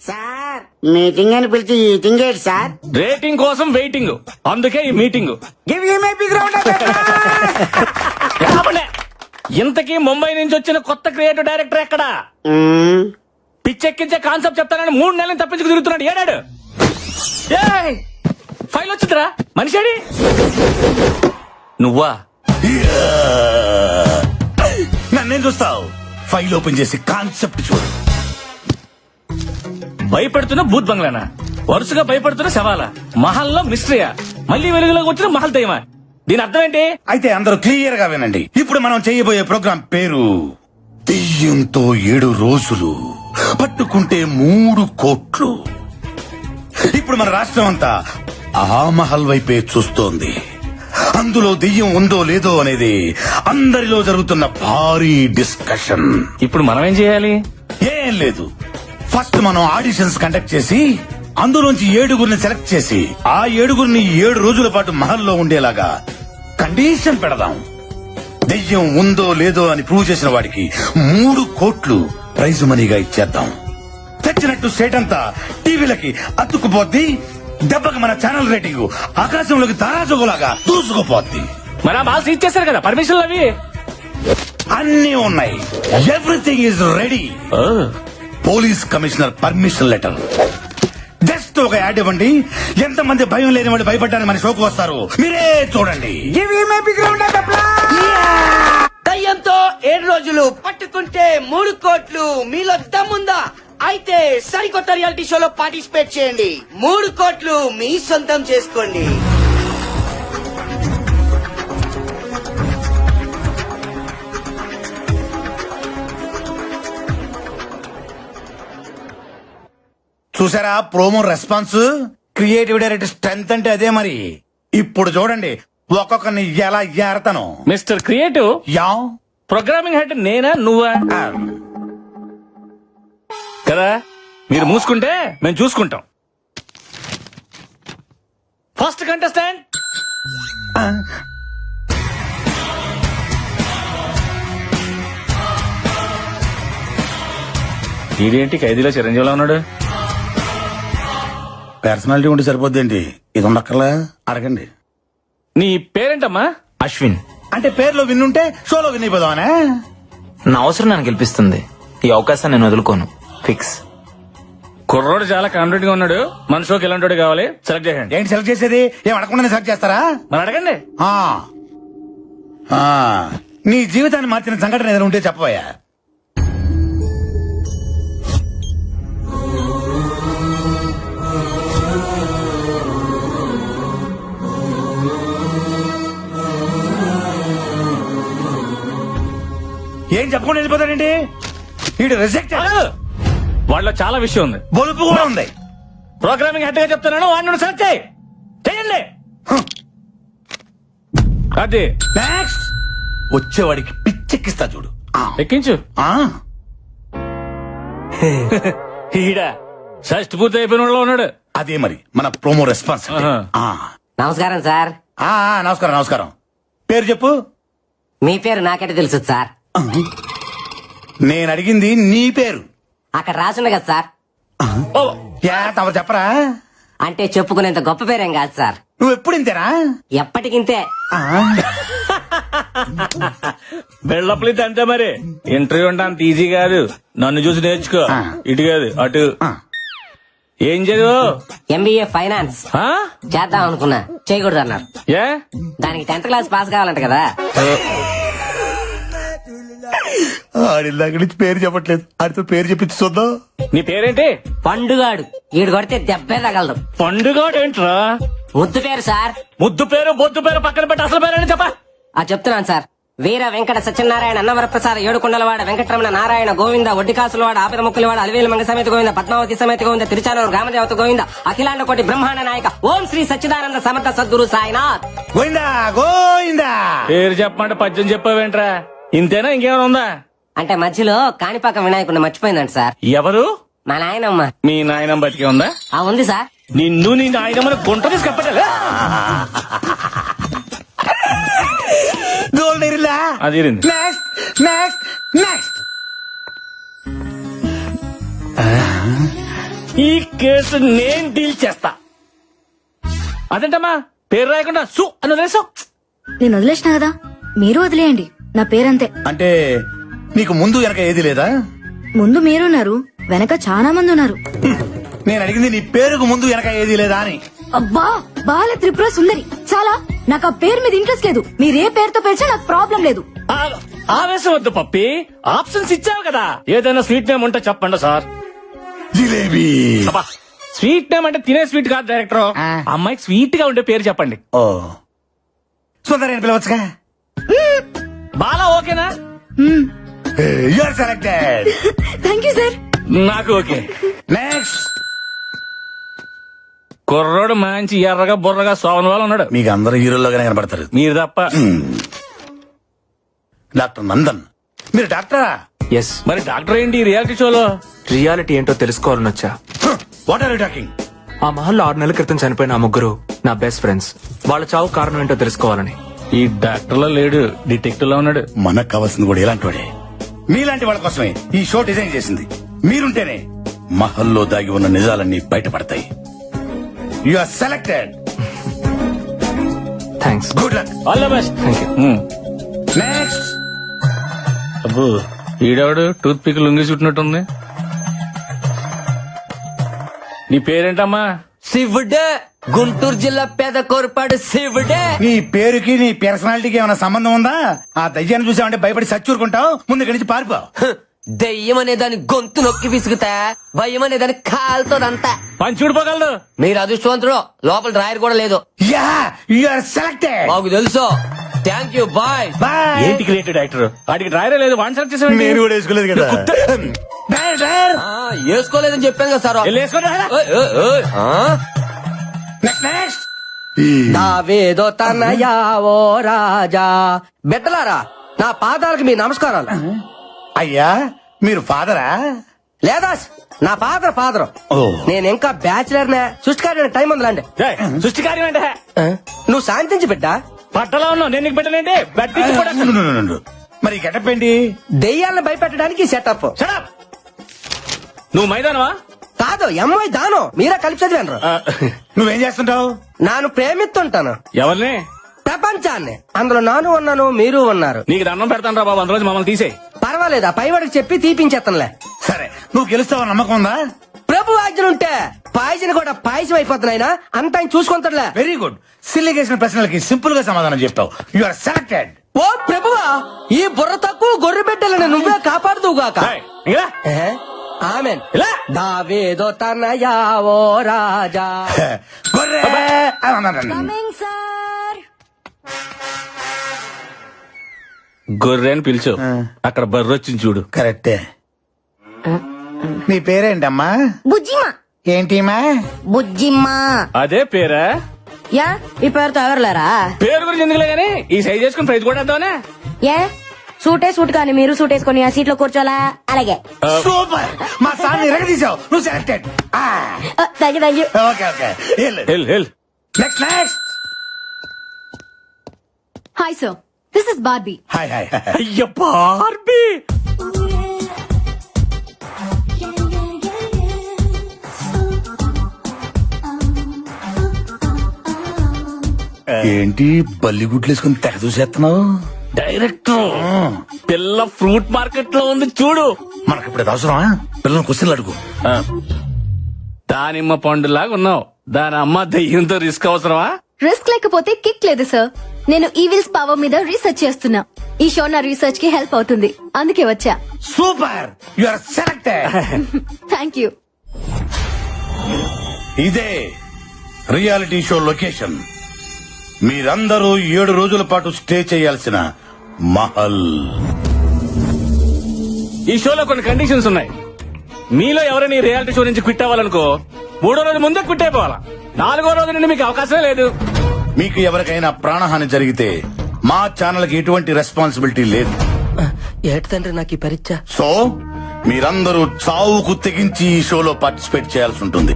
Sir meeting అని పిలిచి eating ఏంటి సార్? రేటింగ్ కోసం వెయిటింగ్, అందుకే ఈ meeting. Give you my big round of applause. ఇంతకీ ముంబై నుంచి వచ్చిన కొత్త క్రియేటివ్ డైరెక్టర్ ఎక్కడా? పిచ్చెక్కించే కాన్సెప్ట్ చెప్తానని 3 నెలలు తప్పించుకు తిరుగుతున్నాడు. ఏడాడు ఫైల్ వచ్చిందిరా, మనిషిడి నువ్వా? నన్నేం చూస్తావు? ఫైల్ ఓపెన్ చేసి కాన్సెప్ట్ చూడు. భయపెడుతున్న భూత్ బంగ్లానా? వరుసగా భయపడుతున్న శవాలా? మహల్లో మిస్టరీయా? మళ్ళీ వెలుగులోకి వచ్చిన మహల్ దయ్యమా? దీని అర్థం ఏంటి? అయితే అందరూ క్లియర్ గా వినండి. ఇప్పుడు మనం చేయబోయే ప్రోగ్రాం పేరు దెయ్యంతో 7 రోజులు, పట్టుకుంటే 3 కోట్లు. ఇప్పుడు మన రాష్ట్రం అంతా ఆ మహల్ వైపే చూస్తోంది. అందులో దెయ్యం ఉందో లేదో అనేది అందరిలో జరుగుతున్న భారీ డిస్కషన్. ఇప్పుడు మనం ఏం చేయాలి? ఏం లేదు, ఫస్ట్ మనం ఆడిషన్స్ కండక్ట్ చేసి అందులోంచి 7గురిని సెలెక్ట్ చేసి ఆ 7గురిని 7 రోజుల పాటు మహల్లో ఉండేలాగా కండిషన్ పెడదాం. దెయ్యం ఉందో లేదో అని ప్రూవ్ చేసిన వాడికి 3 కోట్లు ప్రైజ్ మనీగా ఇచ్చేద్దాం. తెచ్చినట్టు స్టేట్ అంతా టీవీలకి అతుక్కుపోద్ది. దెబ్బకి మన ఛానల్ రేటింగ్ ఆకాశంలోకి తారాజుగులాగా దూసుకుపోద్ది. మరి ఆ బాల్స్ ఇచ్చేసారు కదా, పర్మిషన్లు అవి అన్నీ ఉన్నాయి. Everything is ready. Police commissioner permission letter. Just ఒక యాడ్ ఇవ్వండి. ఎంతమంది భయం లేని వాడు భయపడ్డాన్ని మన షోకు వస్తారు, మీరే చూడండి. Give you my big round of applause. దయ్యంతో 7 రోజులు, పట్టుకుంటే 3 కోట్లు. మీలో దమ్ముందా? అయితే సరికొత్త రియాలిటీ షోలో పార్టిసిపేట్ చేయండి. 3 కోట్లు మీ సొంతం చేసుకోండి. చూసారా promo response? Creative director strength అంటే అదే మరి. ఇప్పుడు చూడండి ఒక్కొక్కరిని ఎలా ఏరతాను. మిస్టర్ క్రియేటివ్, యా ప్రోగ్రామింగ్ హెడ్ నేనా నువ్వా? కదా, మీరు మూసుకుంటే మేము చూసుకుంటాం. ఫస్ట్ కంటెస్టెంట్ ఇదేంటి ఖైదీలో చిరంజీవిలో ఉన్నాడు? పర్సనాలిటీ ఉంటే సరిపోద్దేంటి, ఇది ఉండక్కర్లా? అడగండి. నీ పేరేంటమ్మా? అశ్విన్. అంటే పేర్లో విన్నుంటే షోలో విన్ అయిపోదామనే. నా అవసరం నన్ను గెలిపిస్తుంది. ఈ అవకాశాన్ని నేను వదులుకోను. ఫిక్స్. కుర్రోడు చాలా కాన్ఫిడెంట్ గా ఉన్నాడు. మన షోకి ఎలాంటి కావాలి సెలెక్ట్ చేయండి. ఏంటి సెలెక్ట్ చేసేది? ఏం అడగకుండా సెలెక్ట్ చేస్తారా? మరి అడగండి. నీ జీవితాన్ని మార్చిన సంఘటన ఏదైనా ఉంటే చెప్పబోయా. ఏం చెప్పకుండా వెళ్ళిపోతాడండి వీడు? రిజెక్ట్. వాళ్ళలో చాలా విషయం ఉంది, బొలుపు కూడా ఉంది. ప్రోగ్రామింగ్ హెడ్ గా చెప్తున్నాను, వాడిని సెలెక్ట్ చేయండి. అది నెక్స్ట్ వచ్చేవాడికి పిచ్చెక్కిస్తా చూడు. ఎక్కించు. ఈడ షష్టి పూర్తి అయిపోయిన వాళ్ళలో ఉన్నాడు. అదే మరి మన ప్రోమో రెస్పాన్స్. నమస్కారం సార్. నమస్కారం నమస్కారం. పేరు చెప్పు. మీ పేరు నాకంటే తెలుసు సార్. నేను అడిగింది నీ పేరు. అక్కడ రాసుంది కదా సార్. తమరు చెప్పరా? అంటే చెప్పుకునేంత గొప్ప పేరేం కాదు సార్. నువ్వు ఎప్పుడు ఇంతేనా? ఎప్పటికింతే. బెళ్ళప్పలి అంతే మరి. ఇంటర్వ్యూ అంటే అంత ఈజీ కాదు. నన్ను చూసి నేర్చుకో. ఇటు కాదు అటు. ఏం చదువు? ఎంబీఏ ఫైనాన్స్ చేద్దాం అనుకున్నా, చేయకూడదు అన్నారు. ఏ? దానికి 10th క్లాస్ పాస్ కావాలంట కదా. ఆడిల్లాక నుంచి పేరు చెప్పట్లేదు, ఆడితో పేరు చెప్పించి చూద్దాం. నీ పేరేంటి? పండుగాడు. ఈడు కొడితే దెబ్బే తగలదు. పండుగాడు ఏంట్రా? ముద్దు పేరు సార్. ముద్దు పేరు బొద్దు పేరు పక్కన పెట్టి అసలు పేరు చెప్పా. చెప్తున్నాను సార్. వీర వెంకట సత్యనారాయణ అన్నవరప్రసాద ఏడుకొండలవాడ వెంకటరమణ నారాయణ గోవింద ఒడ్డికాసులవాడ ఆపద ముక్కులవాడ అలివేలు మంగ సమేత గోవింద పద్మావతి సమేత గోవింద తిరుచానూరు గ్రామదేవత గోవింద అఖిలాండ కోటి బ్రహ్మాండ నాయక ఓం శ్రీ సచ్చిదానంద సమర్థ సద్గురు సాయినాథ్ గోవిందా గోవిందా. పేరు చెప్పమంటే పద్యం చెప్పావేంట్రా? ఇంతేనా ఇంకేమైనా ఉందా? అంటే మధ్యలో కాణిపాక వినాయకుడిని మర్చిపోయిందంట సార్. ఎవరు? మా నాయనమ్మ. మీ నాయనమ్మ బతికే ఉందా? ఉంది సార్. నిన్ను నీ నాయనమ్మని గుంట తీసి కప్పటలే. గోల్డ్ అది నెక్స్ట్ నెక్స్ట్ నెక్స్ట్. ఈ కేసు నేను డీల్ చేస్తా. అదేంటమ్మా పేరు రాయకుండా సు అని వదిలేసావు? నేను వదిలేసిన కదా, మీరు వదిలేయండి. నా పేరంతే. అంటే నీకు ముందు వెనక ఏది లేదా? ముందు మీరున్నారు, వెనక చాలా మంది ఉన్నారు. నేను అడిగింది నీ పేరుకు ముందు వెనక ఏది లేదా అని. అబ్బా, బాల త్రిపుర సుందరి. చాలా, నాకు ఆ పేరు మీద ఇంట్రెస్ట్ లేదు. మీరే పేరుతో పిలిచినా నాకు ప్రాబ్లం లేదు. ఆవేశం వద్దు పప్పి, ఆప్షన్స్ ఇచ్చావు కదా. ఏదైనా స్వీట్ నేమ్ ఉంటే చెప్పండి సార్. జిలేబీ. స్వీట్ నేమ్ అంటే తినే స్వీట్ కాదు డైరెక్టర్. అమ్మాయికి స్వీట్ గా ఉండే పేరు చెప్పండి. ఓ సుందరి అని పిలవచ్చుగా. బాలా ఓకేనా? You are selected. Thank you sir. నాకు ఓకే. నెక్స్ట్. కుర్రోడు మంచి ఎర్రగా బుర్రగా సోవన్ వాళ్ళు ఉన్నాడు. మీకు అందరు హీరోల్లోగానే కనబడతారు. మీరు తప్ప. డాక్టర్ నందన్. మీరు డాక్టరా? ఎస్. మరి డాక్టర్ ఏంటి రియాలిటీ షోలో? రియాలిటీ ఏంటో తెలుసుకోవాలని వచ్చా. What are you talking? ఆ మహల్లో 6 నెలల క్రితం చనిపోయిన ఆ ముగ్గురు నా బెస్ట్ ఫ్రెండ్స్. వాళ్ళ చావు కారణం ఏంటో తెలుసుకోవాలని. ఈ డాక్టర్ లో లేడు, డిటెక్టివ్ లో ఉన్నాడు. మనకు కావాల్సింది కూడా ఇలాంటి వాడే. మీలాంటి వాళ్ళ కోసమే ఈ షో డిజైన్ చేసింది. మీరుంటేనే మహల్లో దాగి ఉన్న నిజాలన్నీ బయటపడతాయి. You are selected. Thanks. Good luck. All the best. Thank you. Next. అబ్బో ఈడవాడు టూత్ పిక్ లొంగి చుట్టినట్టుంది. నీ పేరేంటమ్మా? శివుడే, గుంటూరు జిల్లా పేద కోరపాడు శివుడే. నీ పేరుకి నీ పర్సనాలిటీకి ఏమైనా సంబంధం ఉందా? ఆ దయ్యాన్ని చూసావంటే భయపడి సచ్చూరుకుంటావు. ముందు ఇక్కడి నుంచి పారిపో. దెయ్యం అనే దాని గొంతు నొక్కి విసుగుతా, భయం అనే దాని కాలుతోదంతా. పని చూడిపోగలదు. మీరు అదృష్టవంతుడు, లోపల డ్రాయర్ కూడా లేదు. Yeah, you are selected. మాకు తెలుసు. Thank you, bye. బాయ్. ఏంటి క్రియేటివ్ డైరెక్టర్? వాడికి డ్రైవరే లేదు, వన్ సెలెక్ట్ చేసాడు. నేను కూడా వేసుకోలేదు కదా. Driver, driver. వేసుకోలేదని చెప్పాను కదా సార్. ఓయ్, ఓయ్, ఓయ్. Next, next. దావేదో తనయా ఓ రాజా. బిడ్డలారా, నా పాదాలకు మీ నమస్కారాలు. అయ్యా, మీరు ఫాదరా? లేదా నా ఫాదర్. ఓ. నేను ఇంకా బ్యాచిలర్ నే. సృష్టికారి టైం ఉందిలాండి. సృష్టి కార్యం అంటే నువ్వు శాంతించి బిడ్డ. పట్టలో ఉన్నావు, నేను నీకు పెట్టలేంటి. బట్టి కూడా మరి గెటప్ ఏంటి? దెయ్యాలను భయపెట్టడానికి సెటప్. Shut up! నువ్వు మైదానవా? కాదు, ఎంఐ దానం. మీరే కలిపి చదివాను. నువ్వేం చేస్తుంటావు? నాను ప్రేమిస్తుంటాను ఎవరిని? ప్రపంచాన్ని. అందులో నాను ఉన్నాను, మీరు ఉన్నారు. నీకు దండం పెడతాను రా బాబు, అందులో మమ్మల్ని తీసేయి. పర్వాలేదా, పైవాడికి చెప్పి తీపించేస్తానులే. సరే, నువ్వు గెలుస్తావు నమ్మకం ఉందా? ప్రభు ఆజ్ఞలుంటే పాయసం కూడా పాయసం అయిపోతున్నాయినా అంత ఆయన చూసుకుంటాడులే. Very good. సిల్లి చేసిన ప్రశ్నలకి సింపుల్ గా సమాధానం చెప్తావు. You are selected. ఓ ప్రభువా, ఈ బుర్ర తక్కువ గొర్రె బిడ్డలను నువ్వే కాపాడుదువుగాక. ఏయ్, ఇలా. ఆమెన్. ఇలా. దావేదో తనయా ఓ రాజా. గొర్రె. Coming sir. గొర్రె అని పిలిచు. అక్కడ బర్రె వచ్చింది చూడు. కరెక్టే. నీ పేరేంటమ్మా? బుజ్జిమా. ఏంటిమా? బుజ్జిమ్మా. అదే పేరా? యా, ఈ పేరుతో ఎవరులేరా? పేరు గురించి ఎందుకులే గానీ ఈ సైజ్ చేసుకుని ప్రైజ్ కూడా వేద్దామనే. ఏ సూట్ కానీ మీరు సూట్ వేసుకొని ఆ సీట్ లో కూర్చోలా? అలాగే. సూపర్. మా సార్ ఎరగదీసావు. నువ్వు selected. Thank you. Okay, okay. Hell next, next. Hi sir, this is Barbie. Hi, hi. అయ్య బార్బీ. ఏంటి బల్లిగుడ్లు వేసుకుని తెగ చూసేస్తున్నావు? డైరెక్టర్, పిల్ల ఫ్రూట్ మార్కెట్ లో ఉంది చూడు. మనకి ఇప్పుడు అవసరమా? పిల్లలు క్వశ్చన్లు అడుగు. దానిమ్మ పండులాగా ఉన్నావు. దాని అమ్మ దయ్యంతో రిస్క్ అవసరమా? రిస్క్ లేకపోతే కిక్ లేదు సార్. నేను ఈవిల్స్ పవర్ మీద రీసెర్చ్ చేస్తున్నా. ఈ షో నా రీసెర్చ్ కి హెల్ప్ అవుతుంది, అందుకే వచ్చా. Super. You are selected. Thank you. ఇదే రియాలిటీ షో లొకేషన్. మీరందరూ 7 రోజుల పాటు స్టే చేయాల్సిన మహల్. ఈ షోలో కొన్ని కండిషన్స్ ఉన్నాయి. మీలో ఎవరైనా ఈ రియాలిటీ షో నుంచి క్విట్ అవ్వాలనుకో 3వ రోజు ముందే క్విట్ అయిపోవాలా. 4వ రోజు నుండి మీకు అవకాశమే లేదు. మీకు ఎవరికైనా ప్రాణహాని జరిగితే మా ఛానల్ కి ఎటువంటి రెస్పాన్సిబిలిటీ లేదు. ఏటి తండ్రి నాకు ఈ పరీక్ష. సో మీరందరూ చావుకు తెగించి ఈ షోలో పార్టిసిపేట్ చేయాల్సి ఉంటుంది.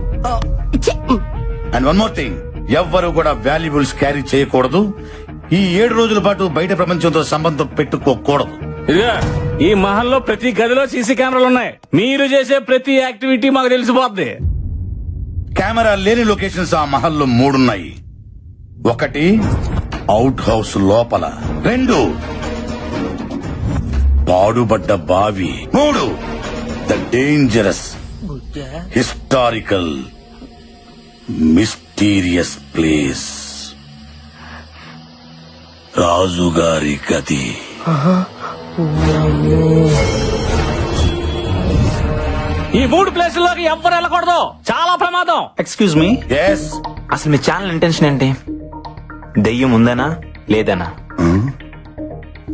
అండ్ వన్ మోర్ థింగ్, ఎవ్వరూ కూడా వాల్యుబుల్స్ క్యారీ చేయకూడదు. ఈ 7 రోజుల పాటు బయట ప్రపంచంతో సంబంధం పెట్టుకోకూడదు. ఇదిగా ఈ మహల్లో ప్రతి గదిలో సీసీ కెమెరాలు ఉన్నాయి. మీరు చేసే ప్రతి యాక్టివిటీ మాకు తెలిసిపోద్ది. కెమెరా లేని లొకేషన్స్ ఆ మహల్లో 3 ఉన్నాయి. 1 అవుట్ హౌస్ లోపల, 2 పాడుబడ్డ బావి, 3 the dangerous historical mysterious place రాజుగారి గది. ఈ 3 ప్లేసుల్లోకి ఎవ్వరు వెళ్ళకూడదు, చాలా ప్రమాదం. ఎక్స్క్యూజ్ మీ, ఎస్ అసలు మీ ఛానల్ ఇంటెన్షన్ ఏంటి? దెయ్యం ఉందనా లేదనా?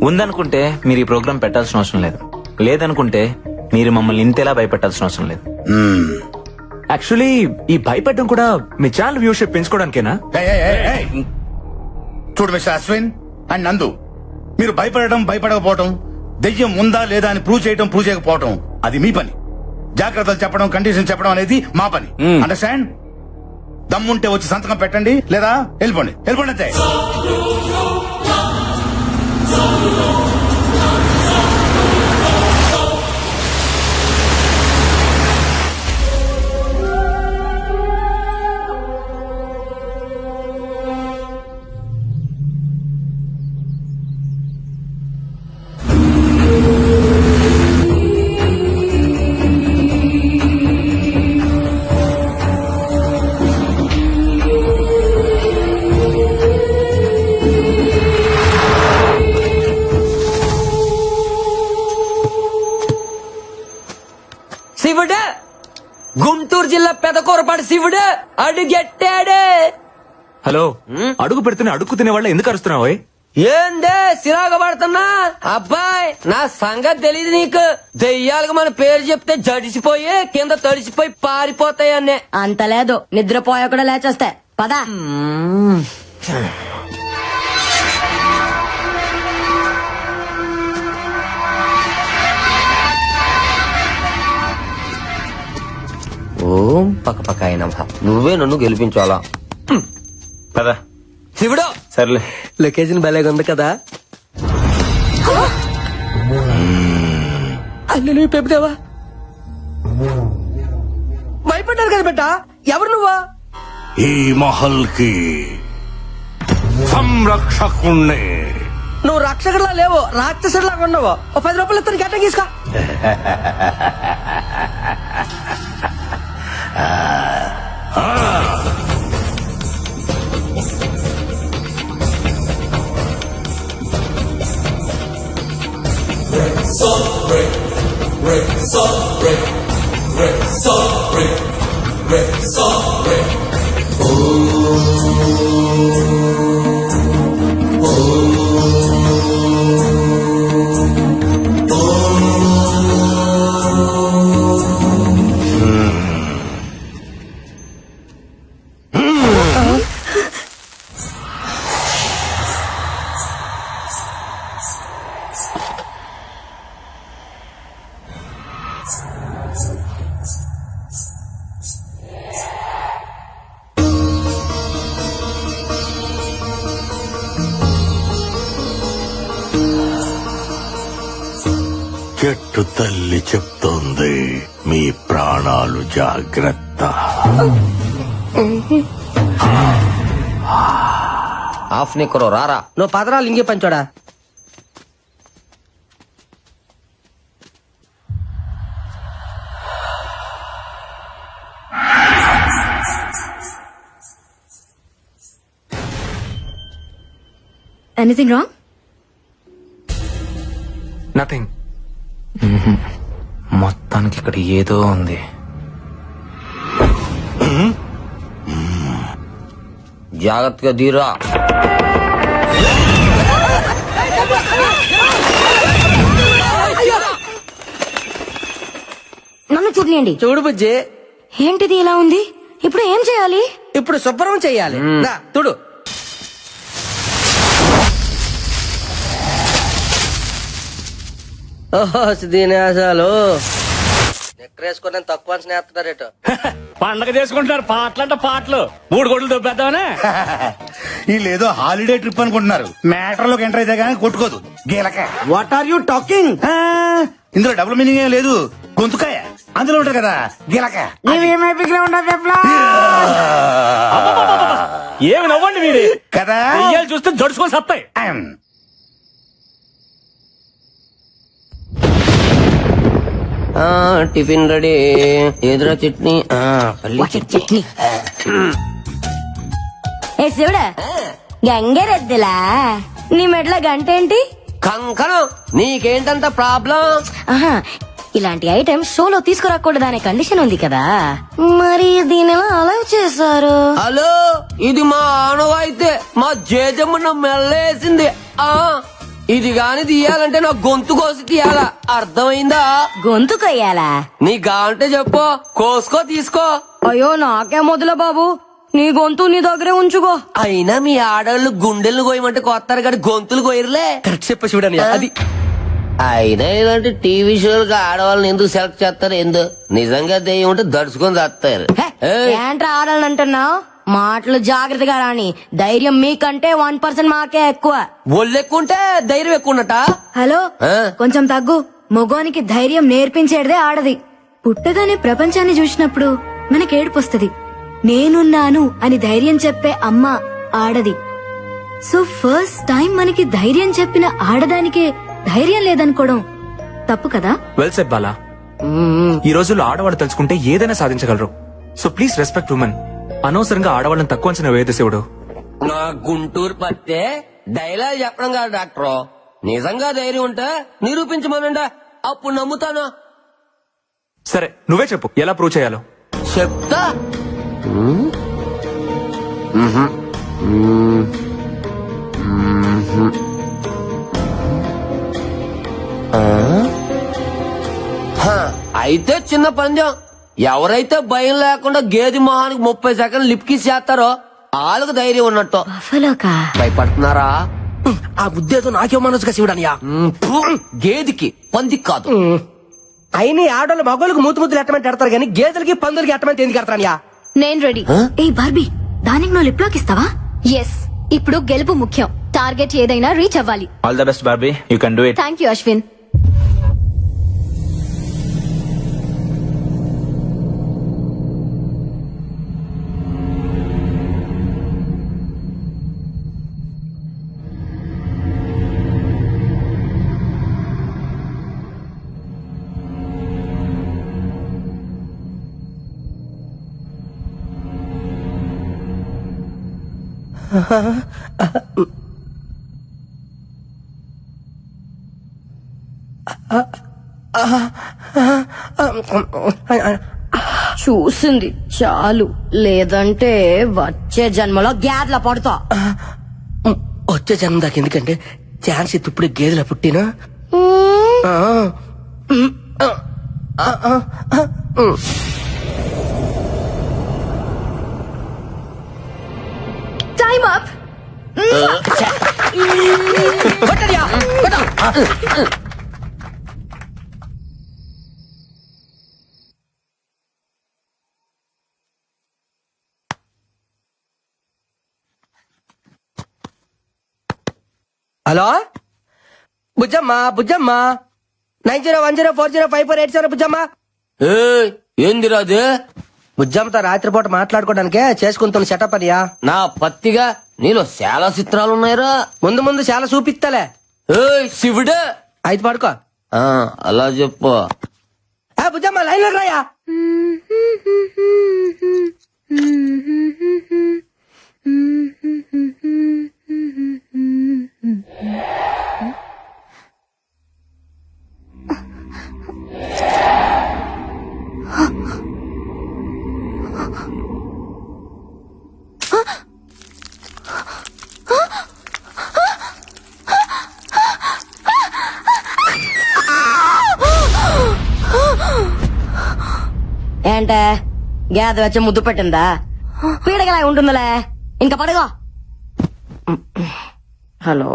ఉందనుకుంటే మీరు ఈ ప్రోగ్రామ్ పెట్టాల్సిన అవసరం లేదు. లేదనుకుంటే మీరు మమ్మల్ని ఇంతేలా భయపెట్టాల్సిన అవసరం లేదు. యాక్చువల్లీ ఈ భయపెట్టడం కూడా మీ ఛానల్ వ్యూషిప్ పెంచుకోవడానికేనా? చూడు మిస్టర్ అశ్విన్ అండ్ నందు, మీరు భయపడకపోవటం, దెయ్యం ఉందా లేదా అని ప్రూవ్ చేయకపోవటం అది మీ పని. జాగ్రత్తలు చెప్పడం, కండిషన్ చెప్పడం అనేది మా పని. అండర్స్టాండ్? దమ్ముంటే వచ్చి సంతకం పెట్టండి, లేదా వెళ్ళిపోండి అంతే. శివుడు, గుంటూరు జిల్లా పెదకూరపాడు శివుడు అడుగెట్టాడు. హలో, అడుగు పెడుతున్న అడుగు తినే వాళ్ళ ఎందుకు అరుస్తున్నావు? ఏందే సిరాగ పడుతున్నా? అబ్బాయి, నా సంగతి తెలీదు నీకు. దెయ్యాలకు మన పేరు చెప్తే జడిసిపోయి కింద తడిసిపోయి పారిపోతాయి అన్నే. అంత లేదు, నిద్రపోయా కూడా లేచేస్తా. పదా. ఓం పక్క పక్క అయినా నువ్వే నన్ను గెలిపించాలా? కదా శివుడు, సర్లే. లొకేషన్ భలేగా ఉంది కదా. అల్లు నువ్వు పెప్పుదేవా భయపడ్డారు కదా బిడ్డ. ఎవరు నువ్వా? ఈ మహల్ కి సంరక్షకుణ్ణి. నువ్వు రక్షకుడిలా లేవు, రాక్షసుడిలాగా ఉన్నావు. ఓ 10 రూపాయలు ఇస్తాను, గట్ట తీసుకో. చెట్టు తల్లి చెప్తోంది, మీ ప్రాణాలు జాగ్రత్త. ఆఫ్ నీకురో రారా. నువ్వు పదరాలు ఇంకే పంచోడా. Anything wrong? నథింగ్. మొత్తానికి ఇక్కడ ఏదో ఉంది. జాగ్రత్తగా దీరా. నన్ను చూడలేండి. చూడు బుజ్జి, ఏంటిది ఇలా ఉంది? ఇప్పుడు ఏం చేయాలి? ఇప్పుడు శుభ్రం చెయ్యాలి. తుడు. ఓహో దీనేశాలు. ఎక్కడేసుకుని తక్కువ స్నేహితుడారేటో పండగ చేసుకుంటున్నారు పాటలంటే పాటలు 3 కోట్లు దొబ్బేద్దామనే. వీళ్ళేదో హాలిడే ట్రిప్ అనుకుంటున్నారు. మ్యాటర్ లోకి ఎంటర్ అయితే గానీ కొట్టుకోదు గీలక. What are you talking? ఇందులో డబుల్ మీనింగ్ ఏం లేదు. గొంతుకాయ అందులో ఉంటారు కదా గీలక. ఏమి నవ్వండి మీరు కదా దెయ్యాలు చూస్తే జడుచుకొని సత్తాయి. Tiffin ready. ఎదురా చట్నీ, పల్లి చట్నీ. ఏ శివుడా, గంగరెద్దులా నీ మెడల గంట ఏంటి? కంకణం. నీకేంటంత ప్రాబ్లం? ఆహా, ఇలాంటి ఐటమ్ షోలో తీసుకురాకూడదనే కండిషన్ ఉంది కదా, మరి దీని ఎలా అలౌ చేశారు? హలో, ఇది మా ఆనవాయితే. మా జేజమ్మ మెల్లేసింది. ఇది గాని తీయాలంటే నా గొంతు కోసి తీయాలా, అర్థమైందా? గొంతు కొయ్యాలా? నీ గాంటే చెప్పు, కోసుకో తీసుకో. అయ్యో నాకే మొదల బాబు, నీ గొంతు నీ దగ్గరే ఉంచుకో. అయినా మీ ఆడవాళ్ళు గుండెలు కోయమంటే కొత్తారు కానీ గొంతులు కోయరులే. కరెక్ట్ చెప్ప చూడని అది. అయినా ఇలాంటి టీవీ షోలకు ఆడవాళ్ళని ఎందుకు సెలెక్ట్ చేస్తారు? ఎందుకు నిజంగా దెయ్యం ఉంటే దడుచుకొని చేస్తారు. ఏంట్రా ఆడాలని అంటున్నావు? మాటలు జాగ్రత్తగా రాని. ధైర్యం మీకంటే 1% మాకే ఎక్కువ. ఒళ్ళు ఎక్కువ ఉంటే ధైర్యం ఎక్కువ ఉన్నట. హలో, కొంచెం తగ్గు. మగోనికి ధైర్యం నేర్పించేదే ఆడది. పుట్టగానే ప్రపంచాన్ని చూసినప్పుడు మనకి ఏడుపొస్తది. నేనున్నాను అని ధైర్యం చెప్పే అమ్మ ఆడది. సో ఫస్ట్ టైం మనకి ధైర్యం చెప్పిన ఆడదానికే ధైర్యం లేదనుకోవడం తప్పు కదా? Well said Bala. ఈ రోజుల్లో ఆడవాళ్ళు తెలుసుకుంటే ఏదైనా సాధించగలరు. So please respect women. అనవసరంగా ఆడవాళ్ళని తక్కువ అంచనా వేయదు శివుడు. నా గుంటూరు పత్తే డైలాగ్ చెప్పడం కాదు డాక్టర్. నిజంగా ధైర్యం ఉంటే నిరూపించమనండి, అప్పుడు నమ్ముతాను. సరే నువ్వే చెప్పు ఎలా ప్రూవ్ చేయాలో. చెప్తా. అయితే చిన్న పందెం. ఎవరైతే భయం లేకుండా గేది మొహానికి 30 సెకండ్లు లిప్ కిస్ చేస్తారో వాళ్ళకు ధైర్యం ఉన్నట్టు. బఫలోకా? భయపడుతున్నారా? ఆ ఉద్దేశం నాకే మనసుగా శివుడనియా. గేదికి పందికి కాదు. అయినా ఆడవాళ్ళు మగోళ్ళకి మూతులు ఎట్టమంటే ఎడతారు కానీ గేదెలకి పందులకి ఎట్టమంటే ఎందుకు ఎడతారనియా? నేను రెడీ. ఏ బార్బీ, దానికి నువ్వు లిప్ లాక్ ఇస్తావా? ఎస్. ఇప్పుడు గెలుపు ముఖ్యం. టార్గెట్ ఏదైనా రీచ్ అవ్వాలి. All the best Barbie, you can do it. Thank you Ashwin. చూసింది చాలు, లేదంటే వచ్చే జన్మలో గ్యాద్ల పడుతా. వచ్చే జన్మ దాకా ఎందుకంటే ఛాన్స్ ఇప్పుడు గేదెల పుట్టినా. Time up. హలో బుజ్జమ్మా, బుజ్జమ్మా 9010405487 బుజ్జమ్మా. ఏందిరాదు? బుజ్జమ్మతో రాత్రిపూట మాట్లాడుకోవడానికే చేసుకుంటున్న సెటప్ అనియా. నా పత్తిగా నీలో చాలా చిత్రాలున్నాయిరా. ముందు ముందు చాలా చూపిస్తాలే. శివుడే అయితే పడుకో. అలా చెప్పు. బుజ్జమ్మ లైన్ లో రాయా. ఏంటే గ్యాద వచ్చి ముద్దు పెట్టిందా? పీడగలా ఉంటుందిలే, ఇంకా పడగో. హలో,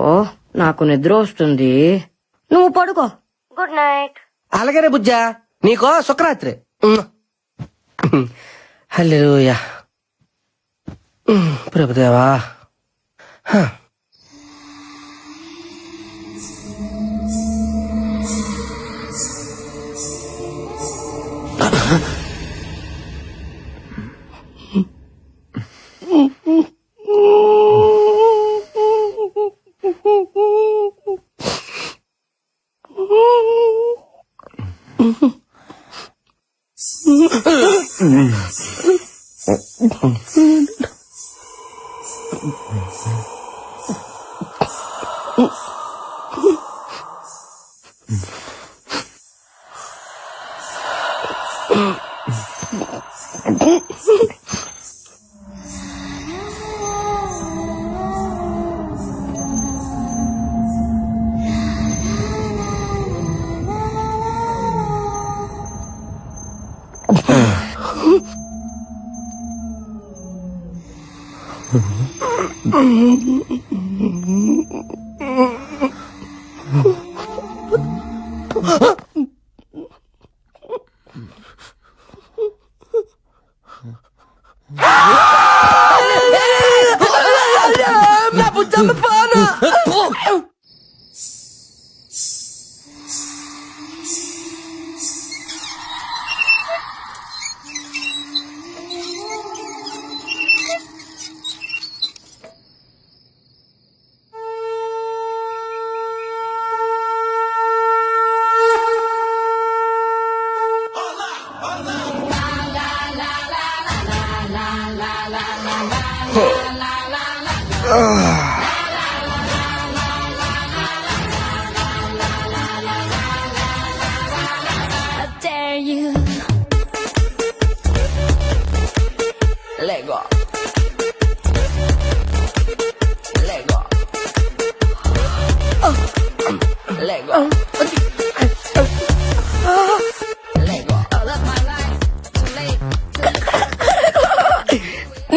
నాకు నిద్ర వస్తుంది, నువ్వు పడుకో. Good night. అలాగనే బుజ్జా, నీకో శుక్రరాత్రి. హల్లెలూయా. ప్రభుదేవా.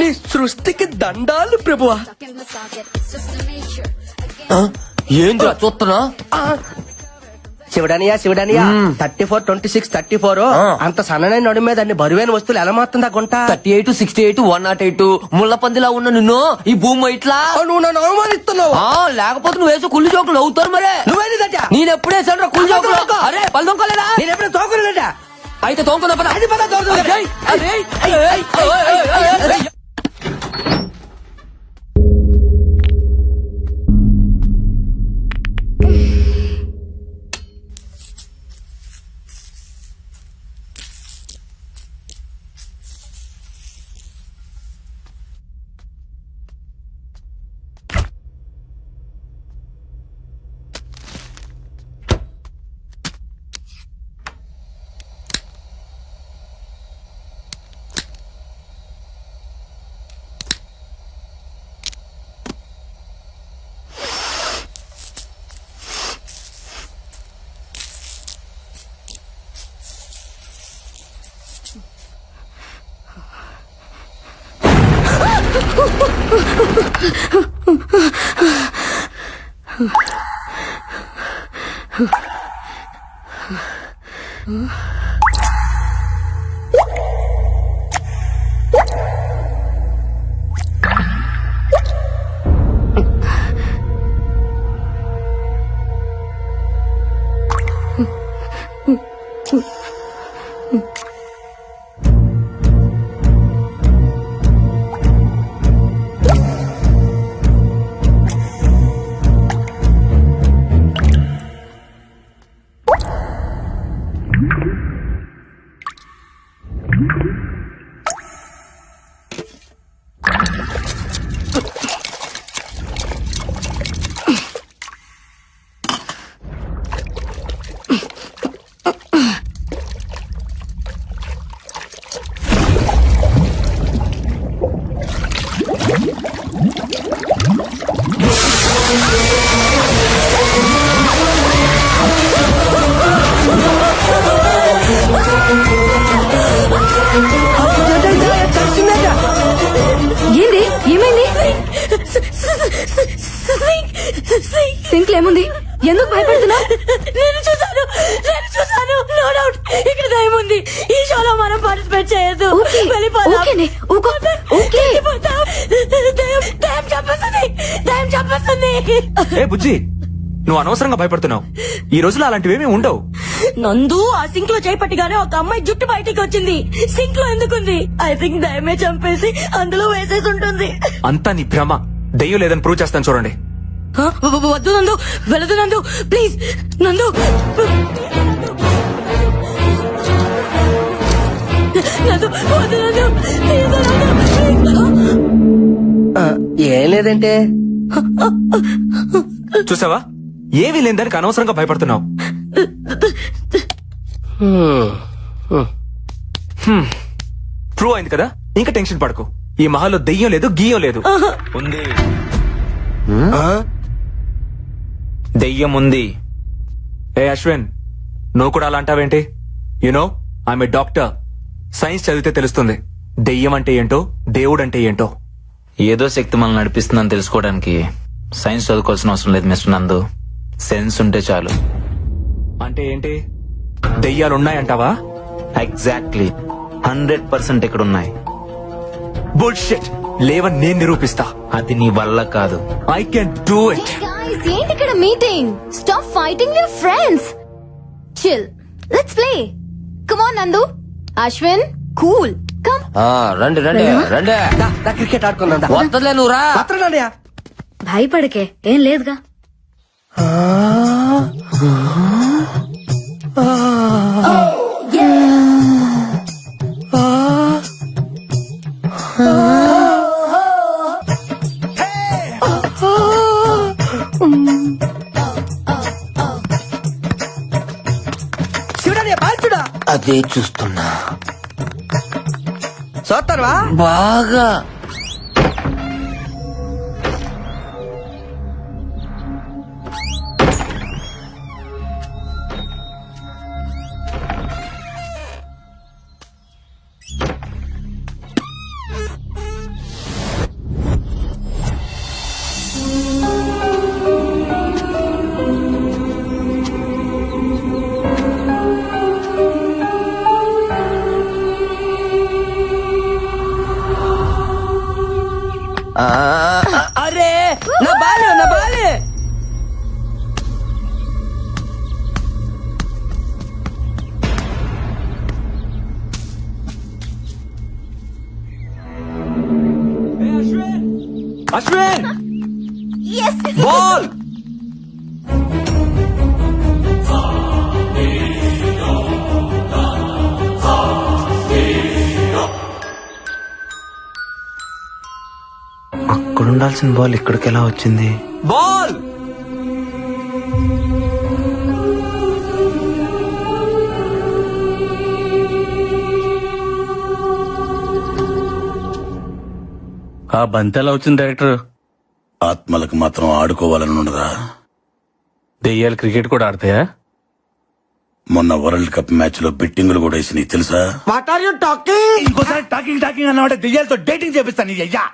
నీ సృష్టికి దండాలు ప్రభువా. ఏంద్రా చూస్తున్నా? శివడానియా 34-26-34 అంత సన్ననైన నడు మీద అన్ని బరువైన వస్తువులు ఎలా మొత్తం గుంట 38, 68, 108 ముళ్ళ పందిలా ఉన్న నిన్ను ఈ భూమి ఇట్లా నువ్వు నన్ను అవమానిస్తున్నావు. లేకపోతే నువ్వు వేసే కుళ్ళు జోకులు అవుతారు మరే. నువ్వేది నేను ఎప్పుడే వేసాను కుళ్ళు జోకులు. అరే పళ్ళు తొంకలేదా? నేను ఎప్పుడు తోకలేదట. అయితే తోంకున్నా పద. అది పద తోకలేదు. ఏంది ఏమైంది? సింక్ ఏముంది? ఎందుకు భయపడుతున్నావు? నేను చూసాను నో డౌట్ ఇక్కడ దయ్యం ఉంది. ఈ షోలో మనం పార్టిసిపేట్ చేయొద్దు. ఓకేనే, ఊకో, ఓకే. దయ్యం చంపేస్తుంది. ఏ బుజ్జి, నువ్వు అనవసరంగా భయపడుతున్నావు. ఈ రోజులో అలాంటివేమీ ఉండవు. నందు, ఆ సింక్ లో చేపట్టిగానే ఒక అమ్మాయి జుట్టు బయటికి వచ్చింది. సింక్ లో ఎందుకుంది? ఐ థింక్ దయ్యమే చంపేసి అందులో వేసేసి ఉంటుంది. అంతా నీ భ్రమ. దెయ్యం లేదని ప్రూవ్ చేస్తాను చూడండి. వద్దు నందు, వెళ్ళదు నందు, ప్లీజ్ నందు. నందు, వద్దు నందు, ప్లీజ్ నందు. ఏం లేదంటే చూసావా, ఏమీ లేని దానికి అనవసరంగా భయపడుతున్నావు. ప్రూవ్ అయింది కదా, ఇంకా టెన్షన్ పడకు. ఈ మహల్లో దెయ్యం లేదు, గీయం లేదు. ఉంది, దెయ్యం ఉంది. ఏ అశ్విన్, నువ్వు కూడా అలా అంటావేంటి? You know I'm a doctor. Science చదివితే తెలుస్తుంది దెయ్యం అంటే ఏంటో, దేవుడు అంటే ఏంటో. ఏదో శక్తి మనల్ని నడిపిస్తుందని తెలుసుకోవడానికి సైన్స్ చదువుకోవాల్సిన అవసరం లేదు మిస్టర్ నందు. సెన్స్ ఉంటే చాలు. అంటే ఏంటి? దెయ్యాలున్నాయంటావా? ఎగ్జాక్ట్లీ 100% ఇక్కడ ఉన్నాయి. బుల్షిట్. లేవని నేను నిరూపిస్తా. అది నీ వల్ల కాదు. I can do it. Guys, ఏంటి ఇక్కడ meeting? Stop fighting your friends. Chill. Let's play. Come on, Nandu. Ashwin, cool. Come. రండి రండి రండి. క్రికెట్ ఆడుకుందా? వద్దలే నువ్వు రా. భయపడకే, ఏం లేదుగా. చూడని బాల్చుడా, అదే చూస్తున్నా. చూస్తారువా? బాగా అరే నా బాలే, నా బాలే. అశ్విన్, బాల్. అక్కడుండాల్సిన బాల్ ఇక్కడికి ఎలా వచ్చింది? బాల్. ఆ బంతి ఎలా వచ్చింది డైరెక్టర్? ఆత్మలకు మాత్రం ఆడుకోవాలని ఉండదా? దెయ్యాలు క్రికెట్ కూడా ఆడతాయా? మొన్న వరల్డ్ కప్ మ్యాచ్ లో బెట్టింగులు కూడా వేసినాయి తెలుసా? What are you talking? ఇంకోసారి టాకింగ్ అన్నమాట దెయ్యాలతో డేటింగ్ చేపిస్తాను నీ అయ్యా.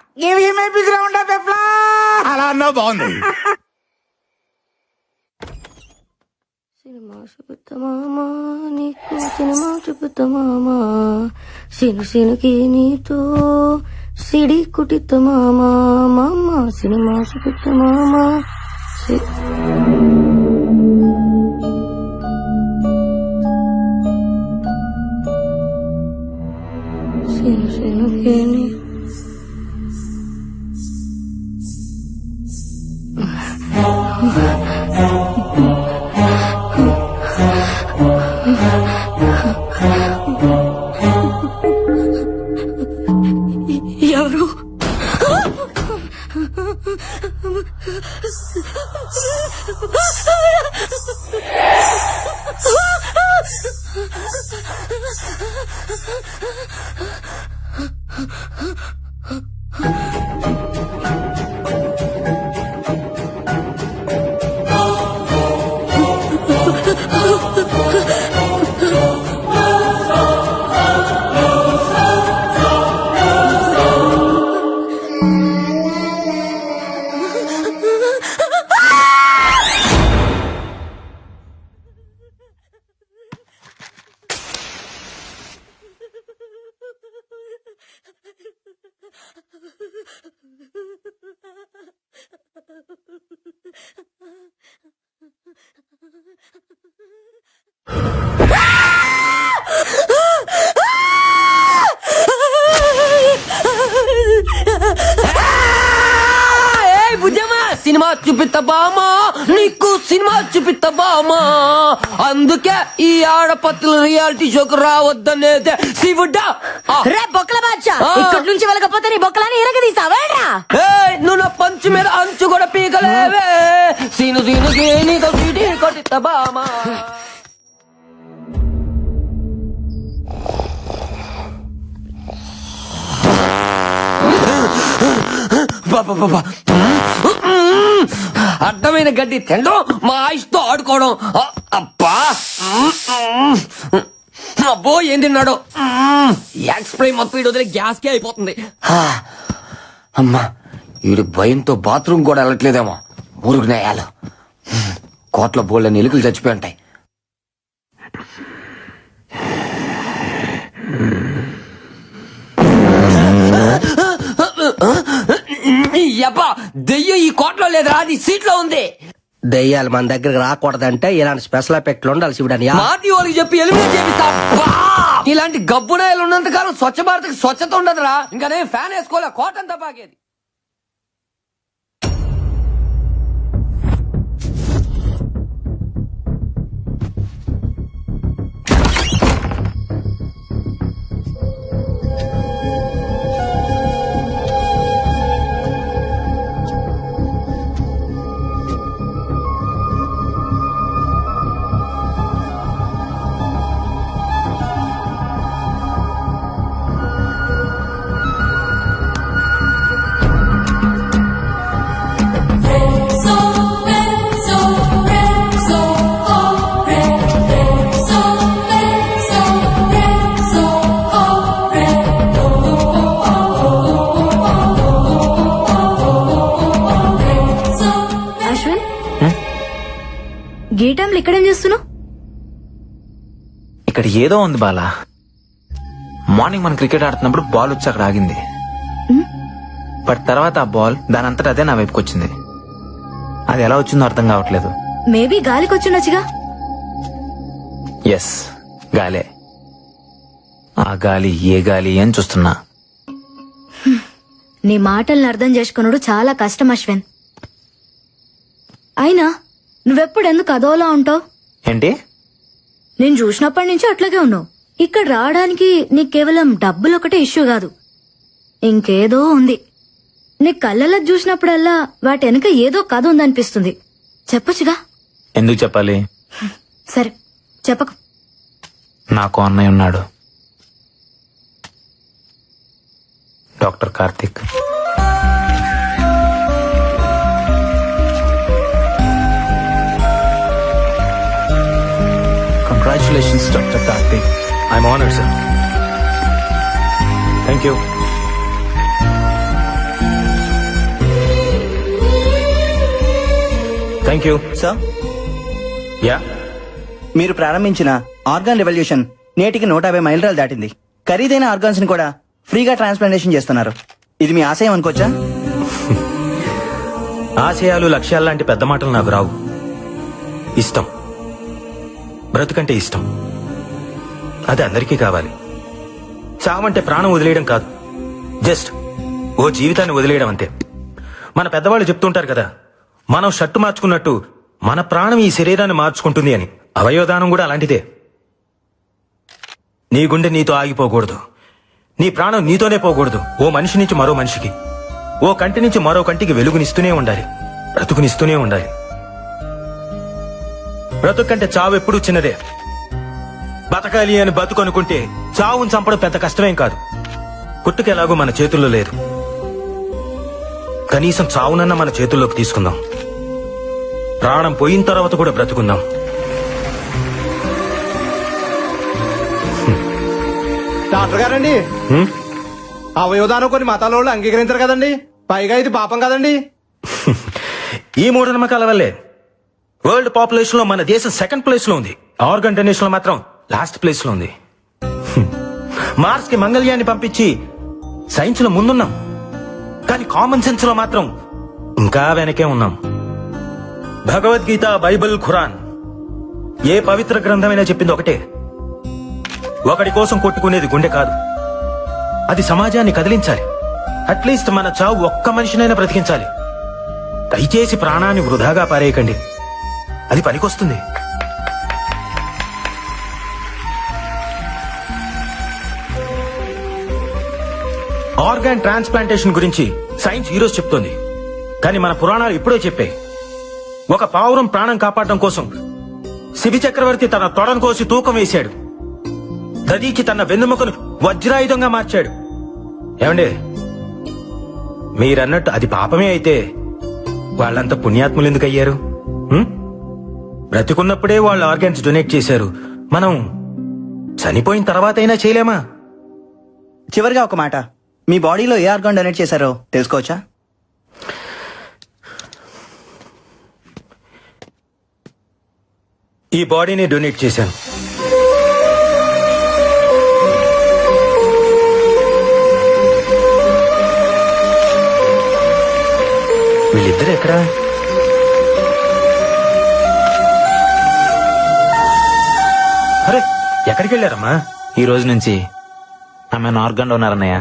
అలా అన్నా బాగుంది. సినిమా చూపుతా మామా, నీకు సినిమా చూపుతా మామా, సినుకి నీతో సిడి కుటిత మామా, మామ సినిమా చూపుతా మామా. సినుకి నీ ఎవరు? చూపిత్త బామా, నీకు సినిమా చూపిత్త బామా. అందుకే ఈ ఆడపత్తుల రియాలిటీ షోకు రావద్దనేదే శివుడా. రే బొక్కల బాద్షా, ఇక్కడి నుంచి వెళ్ళకపోతే నీ బొక్కలని ఇరగదీస్తావా? నువ్వు నా పంచి మీద అంచు కూడా పీకలేవే. సీను సీను నీకు సీటీ కొట్టిత్త బామా. అడ్డమైన గడ్డి తినడం, మా ఆయుష్తో ఆడుకోవడం. అబ్బా అబ్బో ఏం తిన్నాడు. ఎక్స్ప్రై మొత్తం వదిలే గ్యాస్ కే అయిపోతుంది. అమ్మా వీడి భయంతో బాత్రూమ్ కూడా వెళ్ళట్లేదేమో. మురుగునేయాలు కోట్ల బోళ్ళ ఎలుకలు చచ్చిపోయి ఉంటాయి. దెయ్యం ఈ కోట్లో లేదురా, అది సీట్లో ఉంది. దెయ్యాలు మన దగ్గరకు రాకూడదంటే ఇలాంటి స్పెషల్ ఎఫెక్ట్లు ఉండాలి శివుడని. మాటి వాళ్ళకి చెప్పి ఎలిమినేట్ చేపిస్తా. ఇలాంటి గబ్బునాయలు ఉన్నంత కాలం స్వచ్ఛ భారత్ స్వచ్ఛత ఉండదురా. ఇంకా నేను ఫ్యాన్ వేసుకోలే, కోటంతా బాగేది. గీటంలో ఇక్కడేం చేస్తున్నావు? ఇక్కడ ఏదో ఉంది బాలా. మార్నింగ్ మనం క్రికెట్ ఆడుతున్నప్పుడు బాల్ వచ్చి అక్కడ ఆగింది. బట్ తర్వాత ఆ బాల్ దాని అంతటా అదే నా వైపుకి వచ్చింది. అది ఎలా వచ్చిందో అర్థం కావట్లేదు. మేబీ గాలికి వచ్చిండొచ్చుగా. ఎస్, గాలే. ఆ గాలి ఏ గాలి అని చూస్తున్నా. నీ మాటల్ని అర్థం చేసుకున్నాడు చాలా కష్టం అశ్విన్. అయినా నువ్వెప్పుడు ఎందుకు అదోలా ఉంటావు? ఏంటి? నేను చూసినప్పటి నుంచి అట్లాగే ఉన్నావు. ఇక్కడ రావడానికి నీకు కేవలం డబ్బులు ఒకటే ఇష్యూ కాదు, ఇంకేదో ఉంది. నీ కళ్ళలో చూసినప్పుడల్లా వాటి వెనక ఏదో కథ ఉందనిపిస్తుంది. చెప్పొచ్చుగా. ఎందుకు చెప్పాలి? సరే చెప్పకు. నాకు అన్నయ్య ఉన్నాడు, doctor Karthik. Congratulations, Dr. Karthik. I'm honored, sir. Thank you. Thank you. Sir? Yeah? మీరు ప్రారంభించిన ఆర్గాన్ రెవల్యూషన్ నేటికి 150 మైలురాలు దాటింది. ఖరీదైన ఆర్గాన్స్ ని కూడా ఫ్రీగా ట్రాన్స్ప్లాంటేషన్ చేస్తున్నారు. ఇది మీ ఆశయం అనుకోవచ్చా? ఆశయాలు, లక్ష్యాలు లాంటి పెద్ద మాటలు నాకు రావు. ఇష్టం, బ్రతుకంటే ఇష్టం. అది అందరికీ కావాలి. చావంటే ప్రాణం వదిలేయడం కాదు, జస్ట్ ఓ జీవితాన్ని వదిలేయడం అంతే. మన పెద్దవాళ్ళు చెప్తుంటారు కదా, మనం షర్టు మార్చుకున్నట్టు మన ప్రాణం ఈ శరీరాన్ని మార్చుకుంటుంది అని. అవయవదానం కూడా అలాంటిదే. నీ గుండె నీతో ఆగిపోకూడదు, నీ ప్రాణం నీతోనే పోకూడదు. ఓ మనిషి నుంచి మరో మనిషికి, ఓ కంటి నుంచి మరో కంటికి వెలుగునిస్తూనే ఉండాలి, బ్రతుకునిస్తూనే ఉండాలి. బ్రతుకంటే చావు ఎప్పుడూ చిన్నదే. బతకాలి అని బతుకు అనుకుంటే చావును చంపడం పెద్ద కష్టమేం కాదు. పుట్టుకెలాగో మన చేతుల్లో లేదు, కనీసం చావునన్నా మన చేతుల్లోకి తీసుకుందాం. ప్రాణం పోయిన తర్వాత కూడా బ్రతుకుందాం. డాక్టర్ గారండి, అవయవదానం కొన్ని మతాల వాళ్ళు అంగీకరించారు కదండి, పైగా ఇది పాపం కదండి. ఈ మూఢనమ్మకాల వల్లే వరల్డ్ పాపులేషన్ లో మన దేశం సెకండ్ ప్లేస్ లో ఉంది, ఆర్గన్ డొనేషన్ లో మాత్రం లాస్ట్ ప్లేస్ లో ఉంది. మార్స్ కి మంగళ్యాన్ని పంపించి సైన్స్ లో ముందున్నాం, కానీ కామన్ సెన్స్ లో మాత్రం ఇంకా వెనకే ఉన్నాం. భగవద్గీత, బైబిల్, ఖురాన్ ఏ పవిత్ర గ్రంథమైనా చెప్పింది ఒకటే, ఒకడి కోసం కొట్టుకునేది గుండె కాదు, అది సమాజాన్ని కదిలించాలి. అట్లీస్ట్ మన చావు ఒక్క మనిషినైనా బ్రతికించాలి. దయచేసి ప్రాణాన్ని వృధాగా పారేయకండి, అది పనికొస్తుంది. ఆర్గాన్ ట్రాన్స్ప్లాంటేషన్ గురించి సైన్స్ ఈరోజు చెప్తోంది, కానీ మన పురాణాలు ఇప్పుడే చెప్పాయి. ఒక పావురం ప్రాణం కాపాడడం కోసం శిబి చక్రవర్తి తన తొడను కోసి తూకం వేశాడు. దదీకి తన వెన్నెముకను వజ్రాయుధంగా మార్చాడు. ఏమండి, మీరన్నట్టు అది పాపమే అయితే వాళ్ళంతా పుణ్యాత్ములు ఎందుకు అయ్యారు? బ్రతికున్నప్పుడే వాళ్ళు ఆర్గాన్స్ డొనేట్ చేశారు, మనం చనిపోయిన తర్వాత అయినా చేయలేమా? చివరిగా ఒక మాట, మీ బాడీలో ఏ ఆర్గాన్ డొనేట్ చేశారో తెలుసుకోవచ్చా? ఈ బాడీని డొనేట్ చేశాను. వీళ్ళిద్దరు ఎక్కడా? అరే, ఎక్కడికి వెళ్ళారమ్మా? ఈ రోజు నుంచి ఆమె ఆర్గాన్ డోనర్ అన్నయ్య.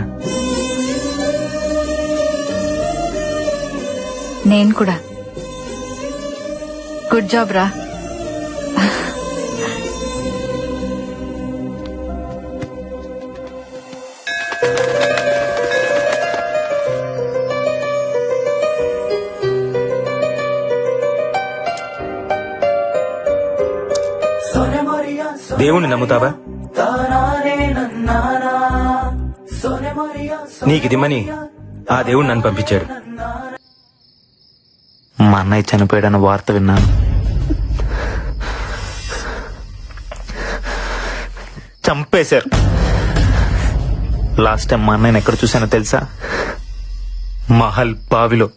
నేను కూడా. గుడ్ జాబ్ రా. దేవుణ్ణి నమ్ముతావా? నీకిదిమ్మని ఆ దేవుడు నన్ను పంపించాడు. మా అన్నయ్య చనిపోయాడన్న వార్త విన్నాను. చంపేశారు. లాస్ట్ టైం మా అన్నయ్యని ఎక్కడ చూశానో తెలుసా? మహల్ బావిలో.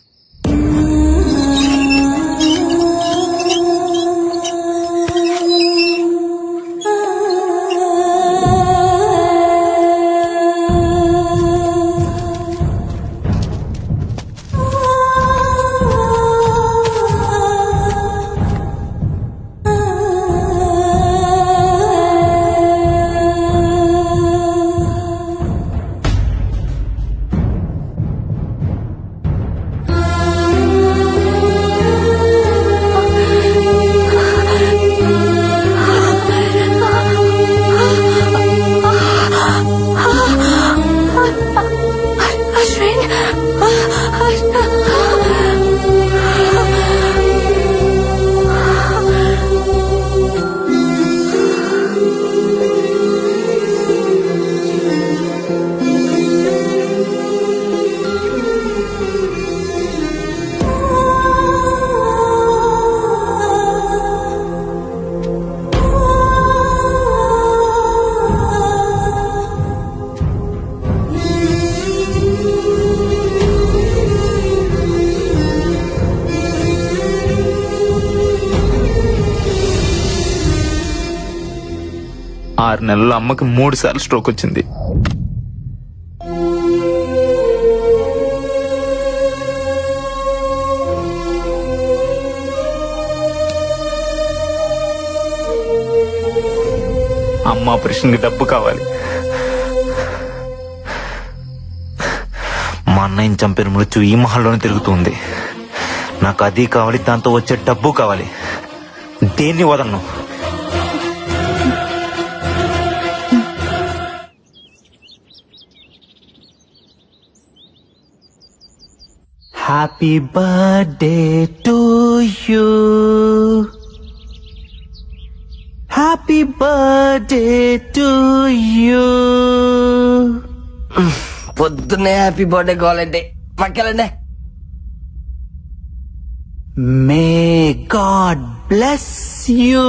ఆరు నెలల్లో అమ్మకి 3 సార్లు స్ట్రోక్ వచ్చింది. అమ్మ ఆపరేషన్ కి డబ్బు కావాలి. మా అన్నయ్యని చంపిన మృత్యు ఈ మహల్లోనే తిరుగుతుంది. నాకు అది కావాలి, దాంతో వచ్చే డబ్బు కావాలి. దేన్ని వదలను. Happy birthday to you. Happy birthday to you. పొద్దున్నే హ్యాపీ బర్త్డే కావాలంటే పక్కెళ్ళండి. May God bless you.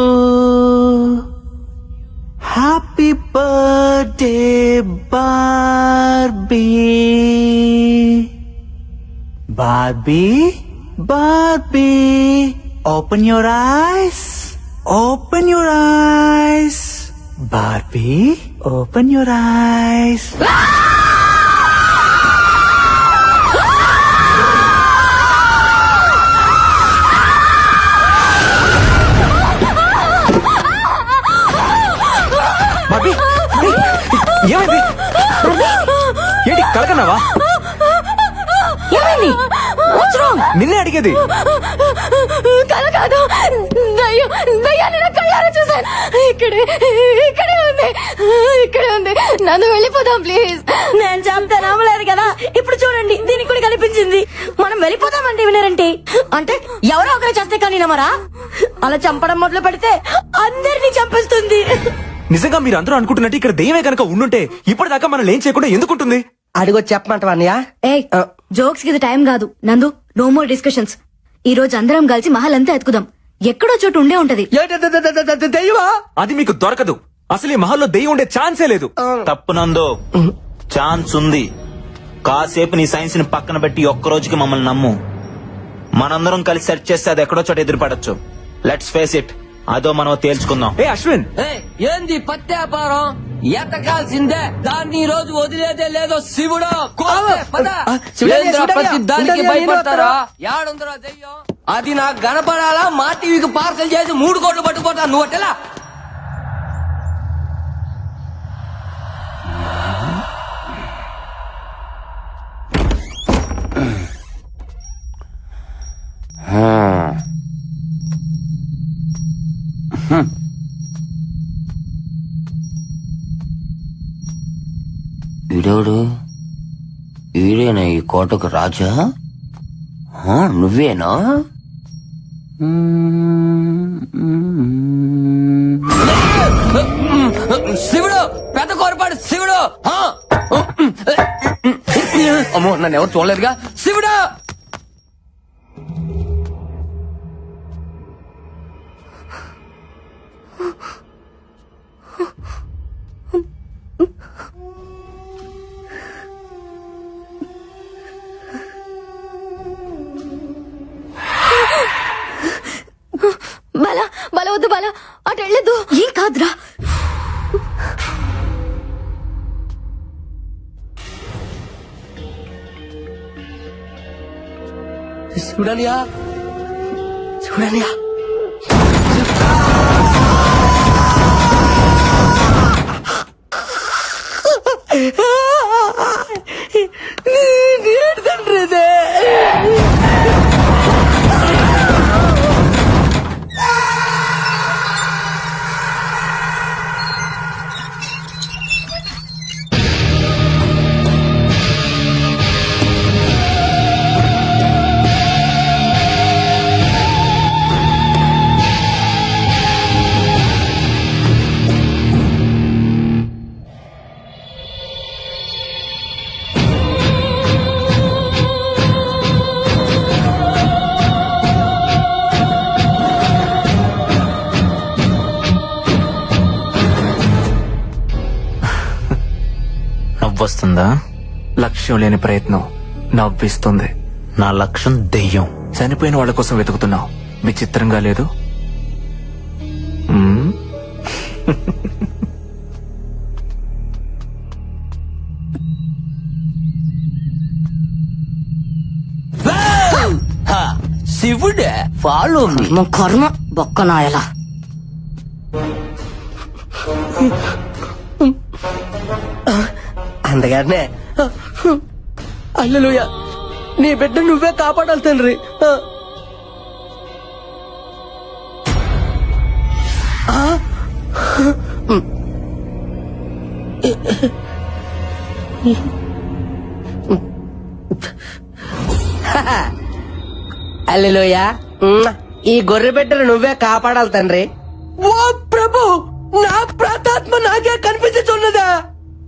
Happy birthday, Barbie. Barbie, Barbie, open your eyes. Open your eyes. Barbie, open your eyes. Bobby, ఏమైంది? ఏంటి కలకన్నావా? ఏమైంది? నిన్నే అడిగేది. కల కాదు, దయ్యాన్ని నా కళ్ళారా చూసాను. ఇక్కడే ఉంది. నన్ను వెళ్ళిపోదాం ప్లీజ్. నేను చెప్తే నమ్మలేదు కదా, ఇప్పుడు చూడండి దీనికి కూడా కనిపించింది. మనం వెళ్ళిపోదామంటే వినరంటే, అంటే ఎవరో ఒకరు చేస్తే కానీ నమ్మరా? అలా చంపడం మొదలు పెడితే అందరినీ చంపేస్తుంది. నిజంగా మీరు అందరూ అనుకుంటున్నట్టు ఇక్కడ దెయ్యమే కనుక ఉండుంటే ఇప్పటిదాకా మనం ఏం చేయకుండా ఎందుకుంటుంది? అడిగొచ్చి చెప్పమంటావా అన్నయ్య? ఏ జోక్స్ కి టైం కాదు నందు. No more discussions. ఈ రోజు అందరం కలిసి మహల్ అంతా ఎత్తుకుదాం. ఎక్కడో చోటు ఉండే ఉంటది. దెయ్యమా? అది మీకు దొరకదు. అసలు ఈ మహల్లో దెయ్యం ఉండే ఛాన్సే లేదు. తప్పునందో ఛాన్స్ ఉంది. కాసేపు నీ సైన్స్ ని పక్కన పెట్టి ఒక్క రోజుకి మమ్మల్ని నమ్ము. మనందరం కలిసి సెర్చ్ చేస్తే అది ఎక్కడో చోట ఎదురుపడచ్చు. Let's face it. అదో మనం తేల్చుకుందాం. ఏ అశ్విన్, ఏంది పత్యాపారం? ఎతకాల్సిందే, దాన్ని ఈ రోజు వదిలేదే లేదో. శివుడు దానికి భయపడతారా? యాడుందరా దెయ్యం? అది నాకు కనపడాలా? మా టీవీకి పార్సల్ చేసి 3 కోట్లు పట్టుకుపోతా. నువ్వు అట్టెలా? వీడోడు వీడేనా ఈ కోటకు రాజా? నువ్వేనా? శివుడు, పెద్ద కోరపాడు శివుడు. అమ్మో, నన్ను ఎవరు చూడలేదుగా. శివుడు, బల వద్దు బల, అటు వెళ్ళదు. ఏం కాదురా. శివుడనియా, శివుడనియా. తండ్రిదే వస్తుందా? లక్ష్యం లేని ప్రయత్నం నవ్విస్తుంది. నా లక్ష్యం దెయ్యం. చనిపోయిన వాళ్ళ కోసం వెతుకుతున్నావు. విచిత్రంగా లేదు? శివుడే ఫాలో కర్మ బొక్కనాయలా. అందగానే అల్లెలుయా, నీ బిడ్డ నువ్వే కాపాడాలి తండ్రి. అల్లెలుయా, ఈ గొర్రె బిడ్డను నువ్వే కాపాడాలి తండ్రి. ఓ ప్రభు, నా ప్రాతాత్మ నాకే కనిపించున్నదా?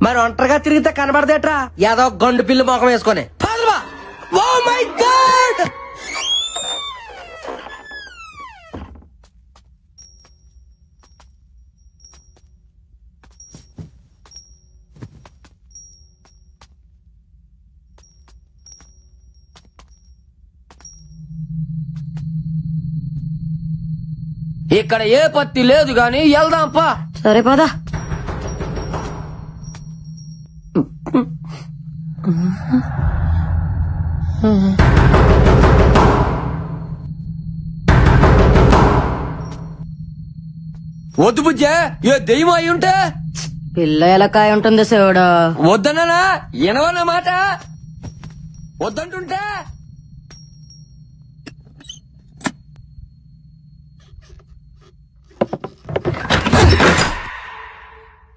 మరి ఒంటరిగా తిరిగితే కనబడదేట్రా? ఏదో గండు పిల్లి మొఖం వేసుకొని. Oh my god! ఇక్కడ ఏ పత్తి లేదు గాని వెళ్దాంపా. సరే పదా. వద్దు బుజ్జే, ఏ దెయ్యం అయి ఉంటే. పిల్ల ఎలకాయ ఉంటుంది శివుడు. వద్దన్నా, ఎనవన్న మాట. వద్దంటుంటే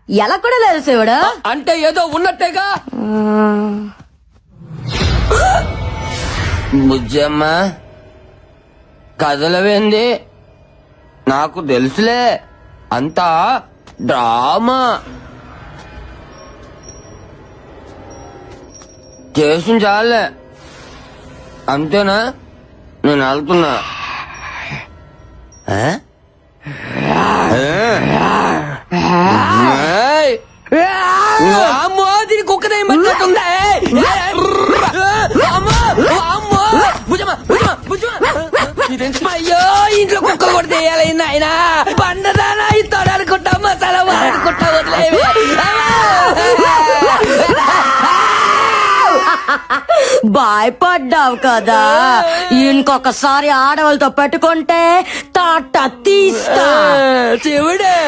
ఎలా కూడా లేదు శివుడు. అంటే ఏదో ఉన్నట్టేగా. బుజ్జమ్మ కదలవేంది? నాకు తెలుసులే, అంతా డ్రామా చేసి చాలే. అంతేనా? నేను వెళ్తున్నా. అమ్మో, దీని కుక్కదేమన్నట్టుందా? అయ్యో, ఇంట్లో కుక్క కూడా తీయాలి నాయనా. పండదానా ఇస్తాడు అనుకుంటా, మసాలా అనుకుంటా, వదిలేవి. భయపడ్డావు కదా, ఇంకొకసారి ఆడవాళ్ళతో పెట్టుకుంటే తాట తీస్తా. శివుడే,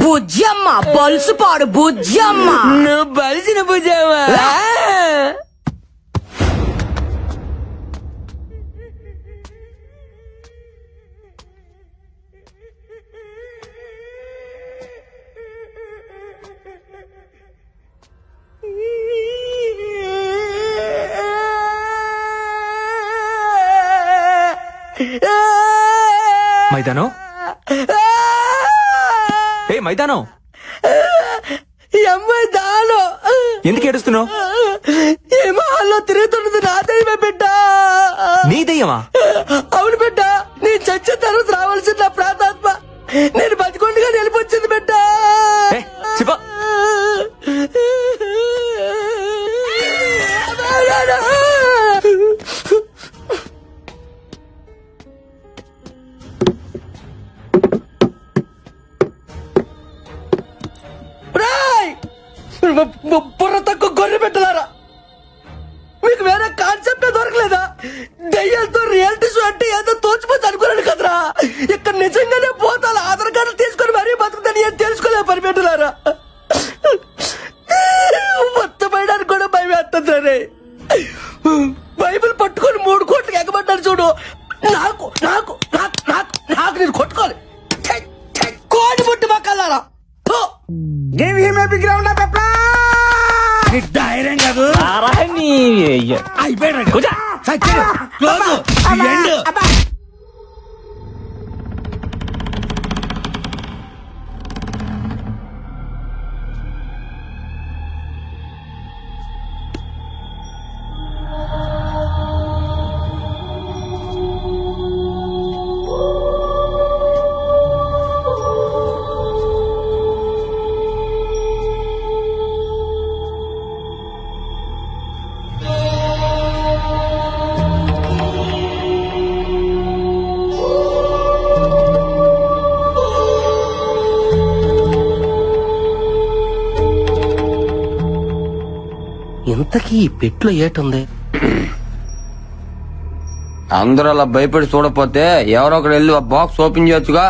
బుజ్జమ్మ బలుసుపాడు బుజ్జమ్మ. నువ్వు బలిసిన బుజ్జమ్మ. మైదానం, ఏ మైదానం, అమ్మాయి దాను ఎందుకు ఏడుస్తున్నావు? ఈ మహల్లో తిరుగుతున్నది నా దయ్యమే బిడ్డ. నీ దయ్యమా? అవును బిడ్డ, నీ చచ్చిన తర్వాత రావాల్సిన నా ప్రాతాత్మ నేను బతికొండగా నిలిపొచ్చింది బిడ్డ. బుర్ర తక్కువ గొర్రె పెట్టలారా, మీకు వేరే కాన్సెప్ట్ దొరకలేదా? దయ్యాలతో రియాలిటీ షో అంటే ఏదో తోచిపోతే అనుకున్నాను కదరా. ఇక్కడ నిజంగానే పోతాను ఆధార్ కార్డు తీసుకొని మరీ బతుకుతాను ఏం తెలుసుకోలే పరిపెట్టలారా. మొత్తం పడడానికి కూడా భయం వేస్తుంది. బైబిల్ పట్టుకొని 3 కోట్లకి ఎగబడ్డాడు చూడు. నాకు నాకు నాకు నాకు నాకు నేను కొట్టుకోవాలి. కోడి పుట్టి మక్కలారా. ధైర్యం కాదు అయిపోయాడు. ఇంతకీ ఈ పెట్లో ఏటుంది? అందరూ అలా భయపడి చూడపోతే ఎవరో ఒకరు వెళ్ళి ఆ బాక్స్ ఓపెన్ చేయొచ్చుగా.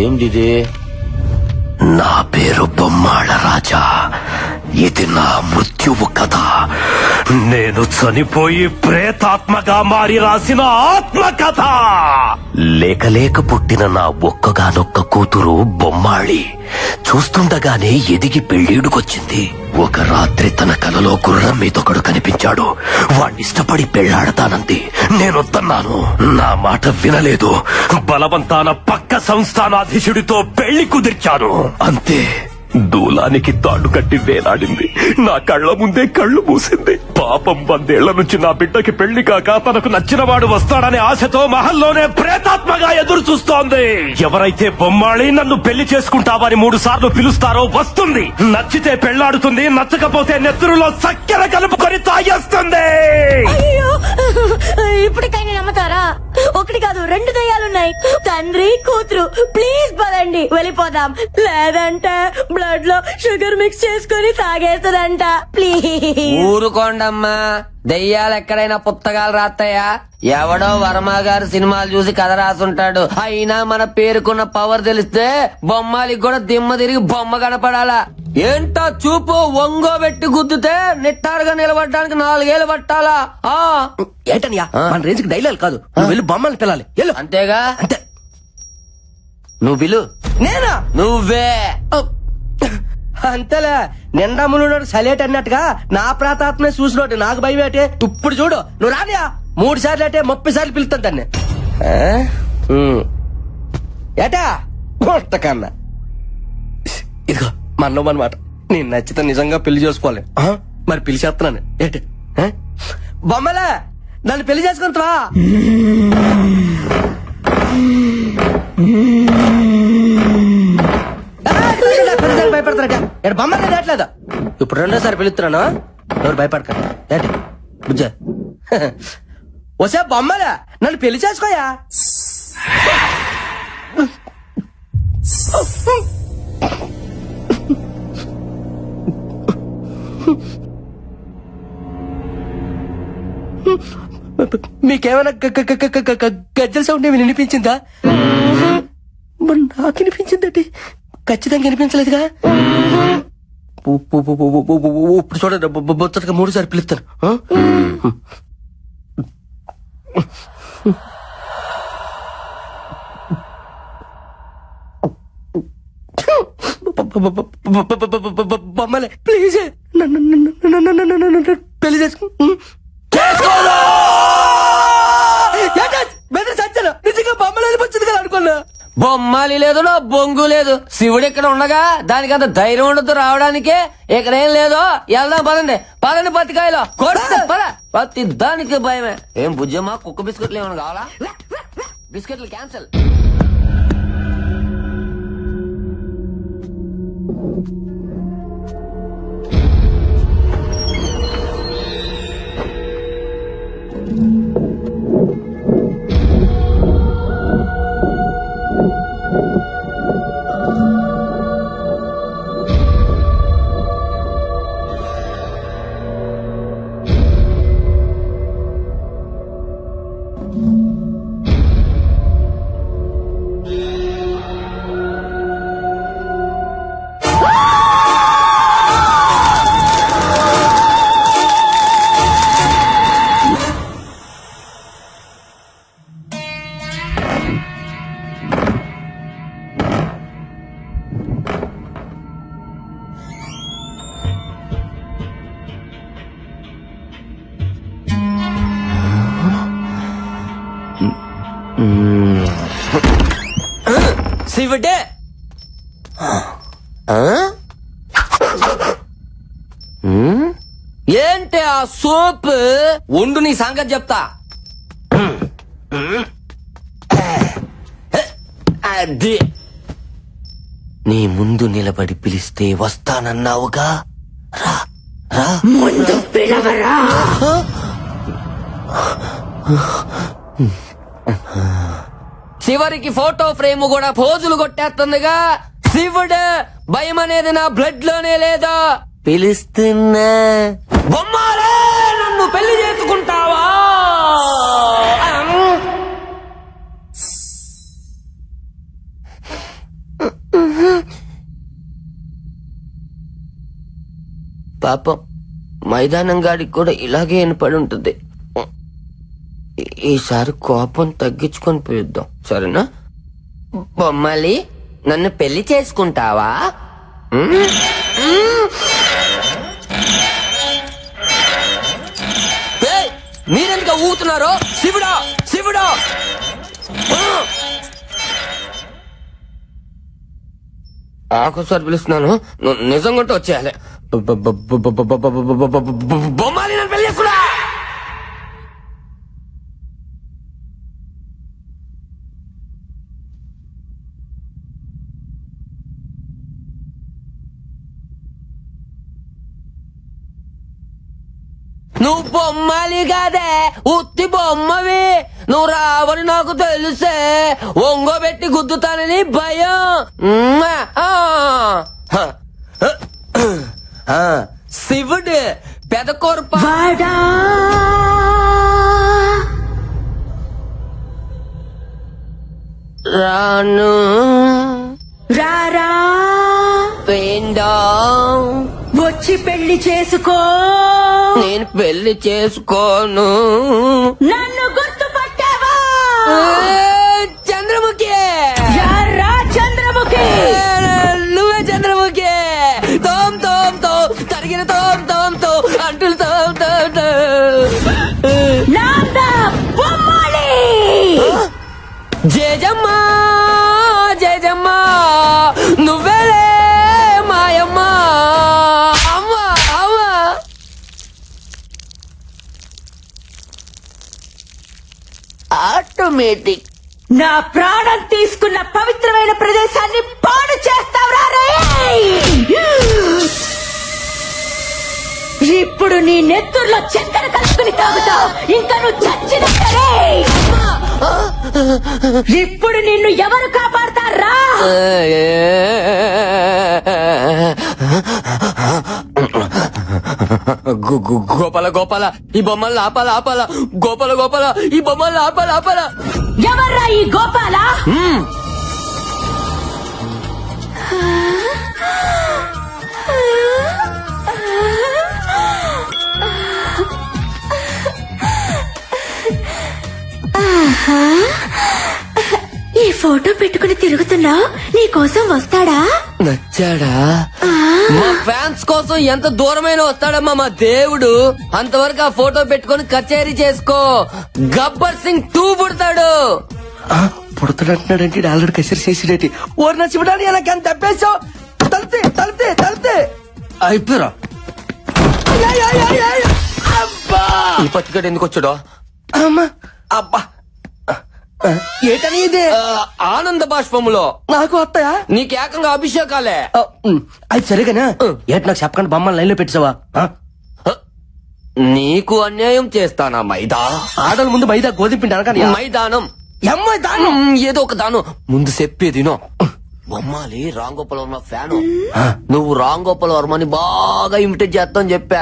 ఏంటిది? నా పేరు బొమ్మాళ రాజా. ఇది నా మృత్యువు కథ. నేను చనిపోయి ప్రేతాత్మగా మారి రాసిన ఆత్మకథ. లేక లేక పుట్టిన నా ఒక్కగానొక్క కూతురు బొమ్మాళి చూస్తుండగానే ఎదిగి పెళ్ళీడుకొచ్చింది. ఒక రాత్రి తన కలలో గుర్రం మీదొకడు కనిపించాడు. వాణ్ణిష్టపడి పెళ్లాడతానంది. నేనొద్దన్నాను. నా మాట వినలేదు. బలవంతాన పక్క సంస్థానాధీశుడితో పెళ్లి కుదిర్చాను. అంతే, దూలానికి తాడు కట్టి వేలాడింది. నా కళ్ల ముందే కళ్ళు మూసింది. పాపం 100 ఏళ్ల నుంచి నా బిడ్డకి పెళ్లి కాక తనకు నచ్చిన వాడు వస్తాడనే ఆశతో మహల్లోనే ప్రేతాత్మగా ఎదురు చూస్తోంది. ఎవరైతే బొమ్మాళి నన్ను పెళ్లి చేసుకుంటావని 3 సార్లు పిలుస్తారో వస్తుంది. నచ్చితే పెళ్లాడుతుంది, నచ్చకపోతే నెత్తురులో చక్కెర కలుపుకొని తాగేస్తుంది. ఇప్పటికైనా నమ్ముతారా? 1 కాదు 2 దయ్యాలున్నాయి. తండ్రి కూతురు. ప్లీజ్ పదండి వెళ్ళిపోదాం. లేదంటే బ్లడ్ లో షుగర్ మిక్స్ చేసుకుని తాగేస్తుందంట. ప్లీజ్ ఊరుకోండమ్మా. దెయ్యాలు ఎక్కడైనా పుస్తకాలు రాస్తాయా? ఎవడో వర్మ గారు సినిమాలు చూసి కథ రాసుంటాడు. అయినా మన పేరుకున్న పవర్ తెలిస్తే బొమ్మాలికి కూడా దిమ్మ తిరిగి బొమ్మ కనపడాలా? ఏంటో చూపు ఒంగోబెట్టి గుద్దుతే నిట్టారుగా నిలబడడానికి 4 ఏళ్ళు పట్టాలా? ఏంటనియా మన రేంజ్ కి డైలాగ్ కాదు. నువ్వు వెళ్ళి బొమ్మల్ని పిల్లాలి. అంతేగా? అంతే. నువ్వు పిలు. నేనా? నువ్వే. అంతేలే. నిండా మునుడు సలేట్ అన్నట్టుగా నా ప్రాతాత్మే చూసినోటి నాకు భయం ఏంటి? ఇప్పుడు చూడు, నువ్వు రానియా 3 సార్లు అంటే 30 సార్లు పిలుస్తాను దాన్ని. ఏటా కన్నా ఇదిగో మనలో అనమాట. నేను నచ్చితే నిజంగా పెళ్లి చేసుకోవాలి. మరి పిలిచేస్తున్నాను. ఏంటి బొమ్మలే నన్ను పెళ్లి చేసుకుంటావా? భయపడతారట. బొమ్మలే దాట్లేదు. ఇప్పుడు 2సారి పిలుస్తున్నాను. ఎవరు భయపడకండి. ఏంటి బుజ్జ వసే బొమ్మలే నన్ను పెళ్లి చేసుకోయా? మీకేమైనా గజ్జల సౌండ్ ఏమి వినిపించిందా? మరి నాకు వినిపించిందండి. ఖచ్చితంగా వినిపించలేదుగా. ఇప్పుడు చూడండి, బొచ్చటగా 3 సార్లు పిలుస్తాను. బొమ్మలే ప్లీజ్ పెళ్లి చేసుకో. నిజంగా బొమ్మలు వచ్చింది కదా అనుకున్నా. బొమ్మాలి లేదు, నా బొంగు లేదు. శివుడు ఇక్కడ ఉండగా దానికి అంత ధైర్యం ఉండదు రావడానికే. ఇక్కడేం లేదో వెళ్దాం పదండి. పదండి పత్తికాయలో పద. పత్తి దానికి భయమే. ఏం బుజ్జమ్మా కుక్క బిస్కెట్లు ఏమైనా కావాలా? బిస్కెట్లు క్యాన్సల్. శివుడే ఏంటి ఆ సోప్? ఉండు నీ సంగతి చెప్తా. అది నీ ముందు నిలబడి పిలిస్తే వస్తానన్నావుగా. రా రా. ముందు పిలవరా. చివరికి ఫోటో ఫ్రేమ్ కూడా పోజులు కొట్టేస్తుందిగా. శివుడు భయం అనేది నా బ్లడ్ లోనే లేదా? పిలుస్తున్నా. బొమ్మాలే నన్ను పెళ్లి చేసుకుంటావా? పాపం మైదానం గాడికి కూడా ఇలాగే వినపడి ఉంటుంది. ఈసారి కోపం తగ్గించుకొని పిలుద్దాం, సరేనా? బొమ్మలి, నన్ను పెళ్లి చేసుకుంటావా? మీరెందుకు ఊగుతున్నారు? శివుడా శివుడా! ఆకోసారి పిలుస్తున్నాను, నిజంగా వచ్చేయాలి. బొమ్మాలి, నన్ను పెళ్లి చేసుకున్నా. నువ్వు బొమ్మాలి కాదే, ఉత్తి బొమ్మవి. నువ్వు రావని నాకు తెలుసే, ఒంగోబెట్టి గుద్దుతానని భయం. శివుడు పెదకొరప రాను రారా పెండా వచ్చి పెళ్లి చేసుకో. నేను పెళ్లి చేసుకోను. నన్ను గుర్తుపట్టావా? చంద్రముఖి. యారా చంద్రముఖి? నువ్వే చంద్రముఖి. తోం తోం తో తరిగిన తోం తోం తో అంటులు తోం తోం తో. నాందా బొమ్మాలి. జేజమ్మ జేజమ్మ నువ్వేలే మాయమ్మ. అమ్మ అమ్మ. ఆటోమేటిక్. నా ప్రాణం తీసుకున్న పవిత్రమైన ప్రదేశాన్ని పాడు చేస్తావురా రే. ఇప్పుడు నీ నెత్తుర్లో చక్కెర కలుపుకుని తాగుతావు. ఇంకా నువ్వు చచ్చినట్టే. ఇప్పుడు నిన్ను ఎవరు కాపాడతారా? గోపాల గోపాల ఈ బొమ్మల్ని ఆపాల ఆపాల. గోపాల గోపాల ఈ బొమ్మల్ని ఆపాల ఆపాల. ఎవర్రా ఈ గోపాల? ఈ ఫోటో పెట్టుకుని తిరుగుతున్నావు, నీ కోసం వస్తాడా? నచ్చాడా? మా ఫ్యాన్స్ కోసం ఎంత దూరమైన వస్తాడమ్మా మా దేవుడు. అంతవరకు ఆ ఫోటో పెట్టుకుని కచేరీ చేసుకో. గబ్బర్ సింగ్ 2 పుడతాడు. పుడతాడంటున్నాడంటే ఆల్రెడీ కసిరి చేసిడేటి. ఓరి నచ్చిపడానికి నాకు ఎంత తప్పేసావు. తలితే తలితే తలితే అయిపోయారా? ఈ పత్తికడ ఎందుకు వచ్చాడో? అబ్బా ఏటని ఇది? ఆనంద బాష్పములో నాకు వస్తాయా? నీకు ఏకంగా అభిషేకాలే. అది సరిగానే ఏటి నాకు చెప్పకుండా బొమ్మలు లైన్ లో పెట్టావా? నీకు అన్యాయం చేస్తానా మైదా? ఆడల ముందు మైదా గోధుమ పిండి అనగా మైదానం దానం ఏదో ఒక దానం ముందు చెప్పేదినో. బొమ్మాలి రాంగోపాల్ వర్మ ఫ్యాను. నువ్వు రాంగోపాల్ వర్మని బాగా ఇమిటేట్ చేస్తావు చెప్పా.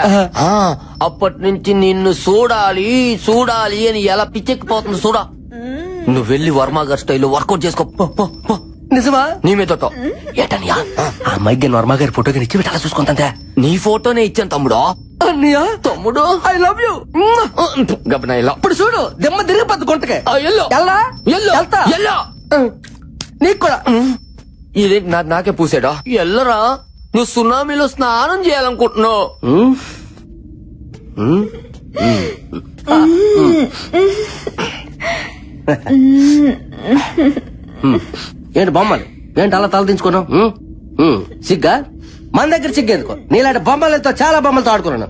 అప్పటి నుంచి నిన్ను చూడాలి చూడాలి అని ఎలా పిచ్చెక్కిపోతుంది చూడా. నువ్వు వెళ్ళి వర్మ గారి స్టైల్లో వర్కౌట్ చేసుకో. నిజమా? నీ మీద ఏటనియా ఆ అమ్మాయికి వర్మ గారి ఫోటో కానీ ఇచ్చి పెట్టాలా చూసుకుంటా. నీ ఫోటోనే ఇచ్చాను తమ్ముడు. అన్నయ్య తమ్ముడు ఐ లవ్ యూ. గబనా ఇలా ఇప్పుడు చూడు దిమ్మ తిరిగిపోద్దు గుంటకే. ఎల్లో ఎల్లా ఎల్లో వెళ్తా. ఎల్లో నీకు కూడా ఇది నాకే పూసాడా? ఎల్లరా నువ్వు సునామీలో స్నానం చేయాలనుకుంటున్నావు. ఏంటి బొమ్మలు ఏంటి అలా తల దించుకున్నావు? సిగ్గా మన దగ్గర సిగ్గేందుకో. నీలాంటి బొమ్మలతో చాలా బొమ్మలతో ఆడుకున్నాను.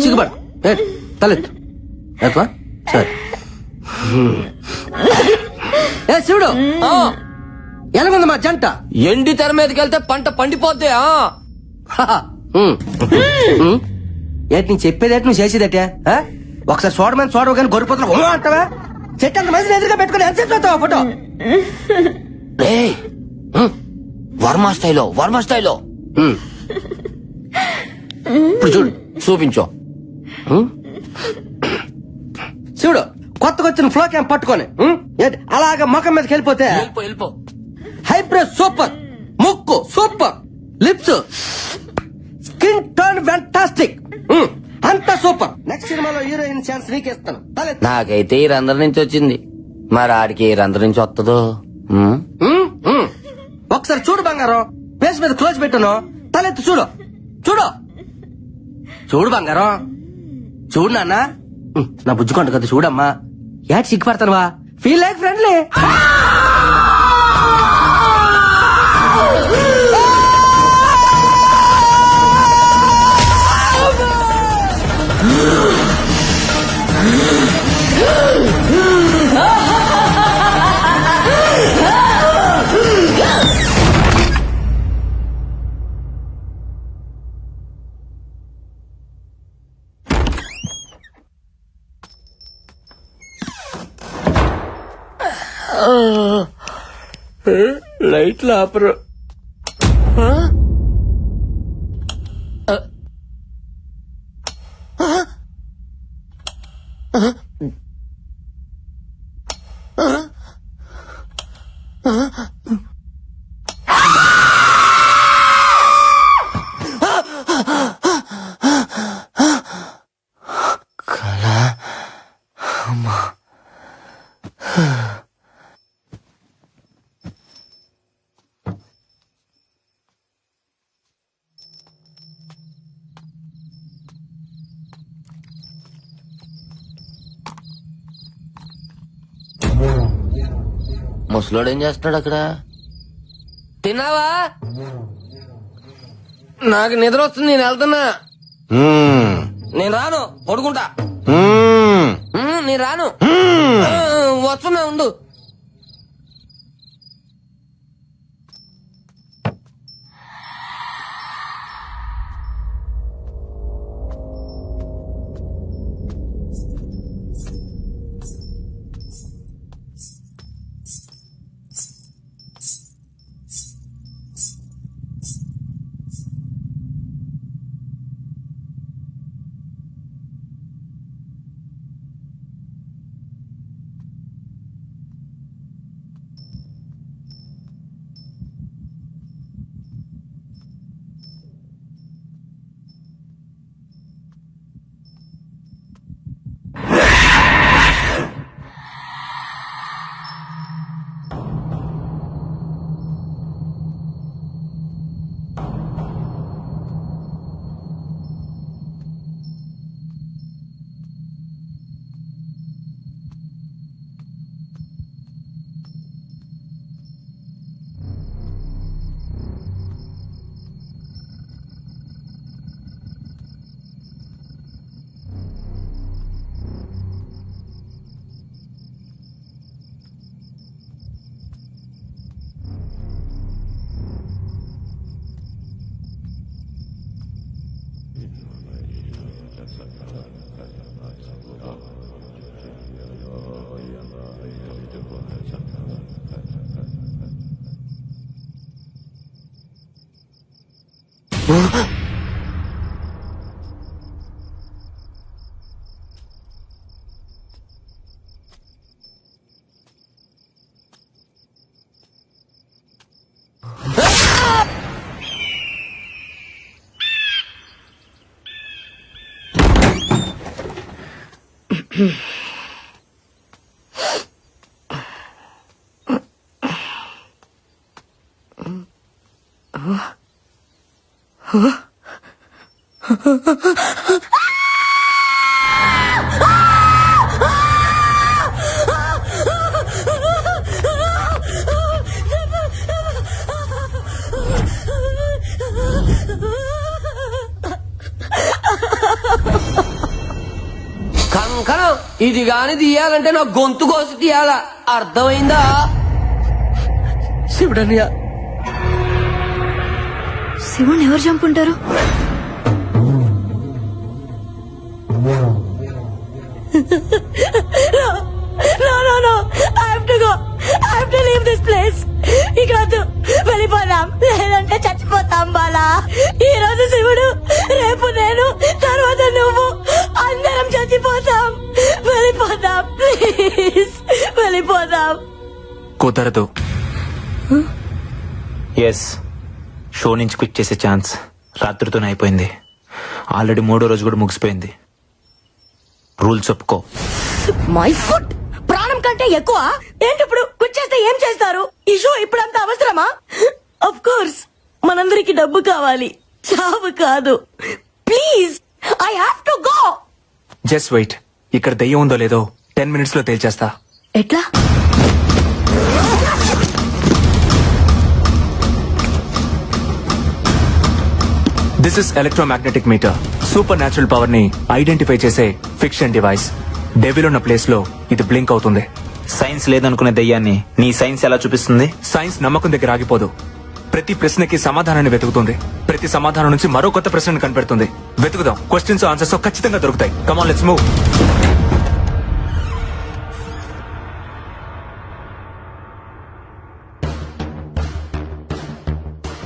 సిగ్గుపడ ఏంటి తలెత్తు. సరే ఏ శివుడు ఎలాగుంది మా జంట? ఎండి తెర మీదకి వెళ్తే పంట పండిపోద్ది. ఏంటి నేను చెప్పేదేటి నువ్వు చేసేదటే? ఒకసారి చూడమని చూడవు కానీ గొర్రెపోతున్నా అంటావా? చెట్టు అంత మంది ఎదురుగా పెట్టుకుని ఎంత చెప్తావు ఫోటో? వర్మ స్టైలో వర్మ స్టైలో ఇప్పుడు చూడు చూపించు. చూడు కొత్తగా వచ్చిన ఫ్లో క్యాంప్ పట్టుకొని ఏంటి అలాగా ముఖం మీదకి వెళ్ళిపోతే వెళ్ళిపో. హైబ్రో సూపర్, ముక్కు super, lips skin tone fantastic, అంత సూపర్. నెక్స్ట్ సినిమాలో హీరోయిన్ ఛాన్స్ నీకేస్తాను. నాకైతే ఈ రంధ్రం నుంచి వచ్చింది, మరి ఆడికి ఈ రంధ్రం నుంచి వస్తుందో. ఒకసారి చూడు బంగారం, ఫేస్ మీద క్లోజ్ పెట్టాను, తలెత్తి చూడు, చూడు చూడు బంగారం, చూడు నాన్న. నా బుజ్జుకుంట కదా, చూడమ్మా. యాడ్ సిగ్గుపడతానువా? Feel like friendly. లైట్లు ఆపరు. ముసలోడు ఏం చేస్తున్నాడు అక్కడ? తిన్నావా? నాకు నిద్ర వస్తుంది, నేను వెళ్తున్నా. నేను రాను, పడుకుంటా. నేను రాను, వస్తున్నా, ఉండు. కంకణం ఇది గాని తీయాలంటే నా గొంతు కోసి తీయాలా, అర్థమైందా? శివుడన్నయ్య. శివుని ఎవరు చంపుంటారు? వెళ్ళిపోదాం, లేదంటే చచ్చిపోతాం బాలా. ఈ రోజు శివుడు, రేపు నేను, తర్వాత నువ్వు, అందరం చచ్చిపోతాం. వెళ్ళిపోదాం ప్లీజ్, వెళ్ళిపోదాం. కుదరదు. ఎస్, షో నుంచి క్విట్ చేసే ఛాన్స్ రాత్రితోనే అయిపోయింది. ఆల్రెడీ 3వ రోజు కూడా ముగిసిపోయింది. రూల్స్ ఒప్పుకో. మై ఫుడ్ ప్రాణం కంటే ఎక్కువ ఏంటి? ఇప్పుడు కూర్చేస్తే ఏం చేస్తారు? ఈ షో ఇప్పుడంత అవసరమా? ఆఫ్ కోర్స్ మనందరికి డబ్బు కావాలి, చావు కాదు. Please I have to go. Just wait. ఇక్కడ దెయ్యం ఉందో లేదో 10 minutes లో తేల్చేస్తా. ఎట్లా? This is electromagnetic meter. Super natural power ని ఐడెంటిఫై చేసే ఫిక్షన్ డివైస్. డెవిల్ ఉన్న ప్లేస్ లో ఇది బ్లింక్ అవుతుంది. సైన్స్ లేదనుకునే దయ్యాన్ని నీ సైన్స్ ఎలా చూపిస్తుంది? సైన్స్ నమ్మకం దగ్గర ఆగిపోదు. ప్రతి ప్రశ్నకి సమాధానాన్ని వెతుకుతుంది. ప్రతి సమాధానం నుంచి మరో కొత్త ప్రశ్నను కనిపెడుతుంది. వెతుకుదాం. క్వశ్చన్స్ ఆన్సర్స్ ఖచ్చితంగా దొరుకుతాయి. Come on, let's move.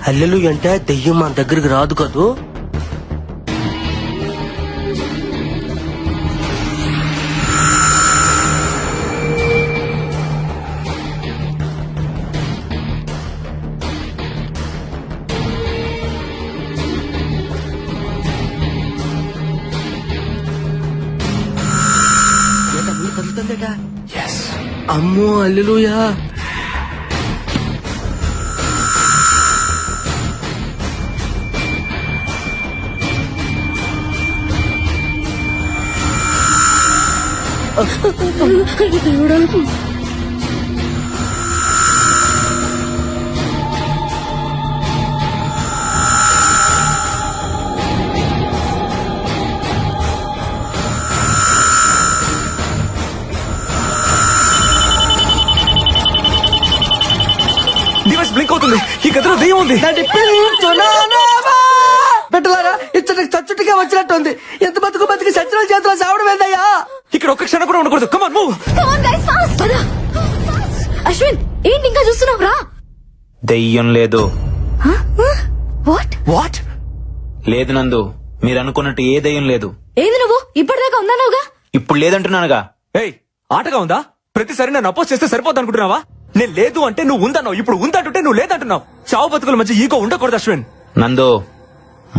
హల్లెలు అంటే దెయ్యం మన దగ్గరికి రాదు కదూ. అమ్మో హల్లెలూయా. డివైస్ బ్లింక్ అవుతుంది. ఈ గదిలో దెయ్యం ఉంది. పెట్టలారా ఇచ్చటికి చచ్చుటిగా వచ్చినట్టుంది. ఎంత బతుకు సచిన చేతిలో సావడం ఏందయ్యా? ఇక్కడ ఒక్క క్షణం కూడా ఉండకూడదు. Come on, move. అశ్విన్ ఏంటి ఇంకా చూస్తున్నావు? రా. దెయ్యం లేదు. వాట్? లేదు నందు, మీరు అనుకున్నట్టు ఏ దెయ్యం లేదు. ఏంది నువ్వు ఇప్పటిదాకా ఉన్నావుగా? ఇప్పుడు లేదంటున్నానుగా. ఏయ్, ఆటగా ఉందా? ప్రతిసారి నన్ను అపోజ్ చేస్తే సరిపోద్ది అనుకుంటున్నావా? నేను లేదు అంటే నువ్వు ఉందన్నావు. ఇప్పుడు ఉందంటుంటే నువ్వు లేదంటున్నావు. చావు బతుకుల మధ్య ఈగో ఉండకూడదు అశ్విన్. నందు,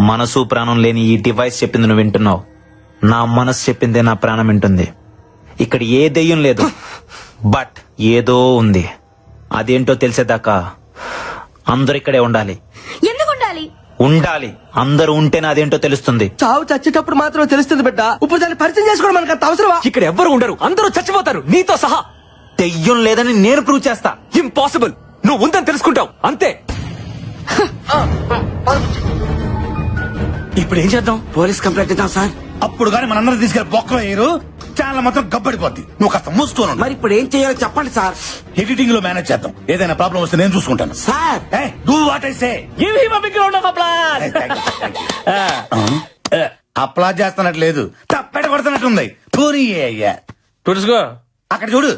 మనసు ప్రాణం లేని ఈ డివైస్ చెప్పింది నువ్వు వింటున్నావు. నా మనసు చెప్పిందే నా ప్రాణం వింటుంది. ఇక్కడ ఏ దెయ్యం లేదు, బట్ ఏదో ఉంది. అదేంటో తెలిసేదాకా అందరూ ఇక్కడే ఉండాలి. ఎందుకు ఉండాలి? ఉండాలి. అందరూ ఉంటేనే అదేంటో తెలుస్తుంది. చావు చచ్చేటప్పుడు మాత్రం తెలుస్తుంది బిడ్డ. ఇప్పుడు దాన్ని పరిచయం చేసుకోవడం మనకు అంత అవసరమా? ఇక్కడ ఎవ్వరు ఉండరు, అందరూ చచ్చిపోతారు, నీతో సహా. దెయ్యం లేదని నేను ప్రూవ్ చేస్తా. ఇంపాసిబుల్. నువ్వు ఉందని తెలుసుకుంటావు అంతే. ఇప్పుడు ఏం చేద్దాం? పోలీస్ కంప్లైంట్ ఇద్దాం సార్. అప్పుడు గానీ మనందరం తీసుకెళ్లి బొక్కలో వేయరు, ఛానల్ మొత్తం గబ్బడిపోద్ది. నువ్వు కాస్త మూసుకోను. మరి ఇప్పుడు ఏం చేయాలో చెప్పండి సార్. ఎడిటింగ్ లో మేనేజ్ చేద్దాం. ఏదైనా ప్రాబ్లం వస్తే నేను చూసుకుంటాను. Sir do what I say. Give him a big round of applause. Applause చేస్తున్నట్టు లేదు, తప్పెట కొడుతున్నట్టుంది. పూరి అయ్యా తుడుచుకో. అక్కడ చూడు.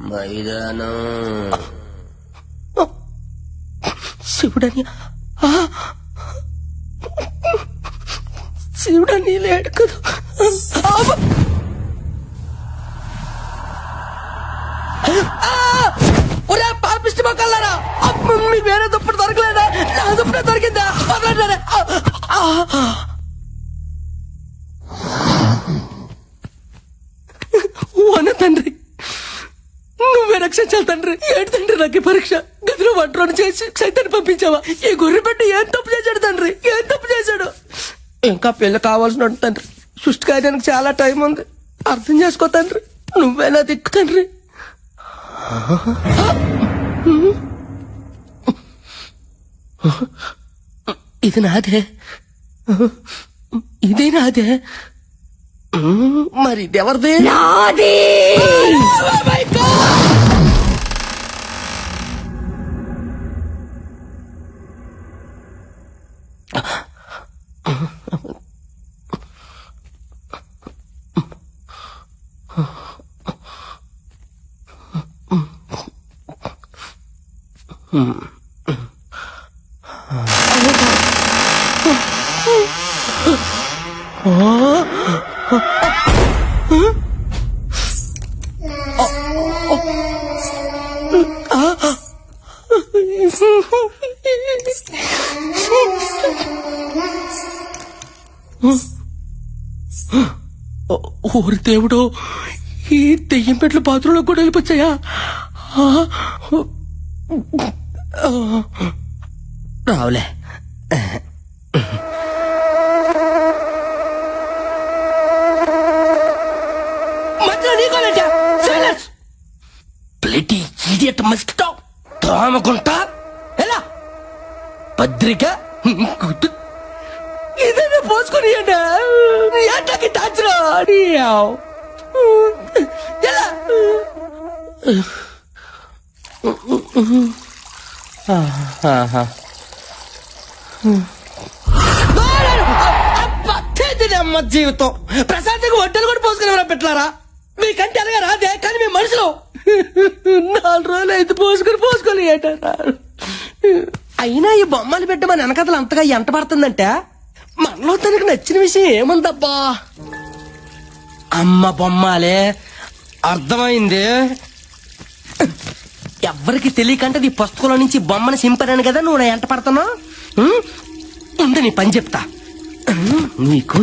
మైదానం శివుడని శివుడని లేడు కదా. ఒరే పాపిష్టి మొక్కలారా, మీకు వేరే దుప్పటి దొరకలేదా? నా దుప్పటి దొరికిందా? వన తండ్రి, నువ్వే రక్షించాలి తండ్రి. ఏంటి తండ్రి నాకు ఈ పరీక్ష? గదిలో వంటలను చేసి సైతాన్ని పంపించావా? ఈ గొర్రె పెట్టి ఏం తప్పు చేశాడు తండ్రి? ఏం తప్పు చేశాడు? ఇంకా పెళ్లి కావాల్సిన తండ్రి. సృష్టి కార్యానికి చాలా టైం ఉంది. అర్థం చేసుకో తండ్రి. నువ్వేనా దిక్కు తండ్రి. ఇది నాదే, ఇది నాదే. మరి ఇది ఎవరిది? నాది. ఓరి దేవుడు, ఈ దెయ్యం పెట్లు బాత్రూంలో కూడా వెళ్ళిపోచ్చాయా? రావులే. ప్లేటీ ఇడియట్ మస్కిటో తామకుంటా ఎలా పత్రిక ఇదే పోసుకుని ఎంటకి టాచరా ఎలా అమ్మ జీవితం ప్రశాంతంగా వంటలు కూడా పోసుకుని పెట్టారా? మీకంటే అలాగా రాదే, కానీ మీ మనుషులు 4 రోజులు అయితే పోసుకొని ఏటారా? అయినా ఈ బొమ్మలు పెట్టి మన వెనకథలు అంతగా ఎంట పడుతుందంటే మనలో తనకు నచ్చిన విషయం ఏముందబ్బా? అమ్మ బొమ్మాలే, అర్థమైంది. ఎవ్వరికి తెలియకంటే నీ పుస్తకంలో నుంచి బొమ్మను సింపాను కదా నువ్వు నా ఎంట పడుతున్నావు. ఉండు నీ పని చెప్తా నీకు.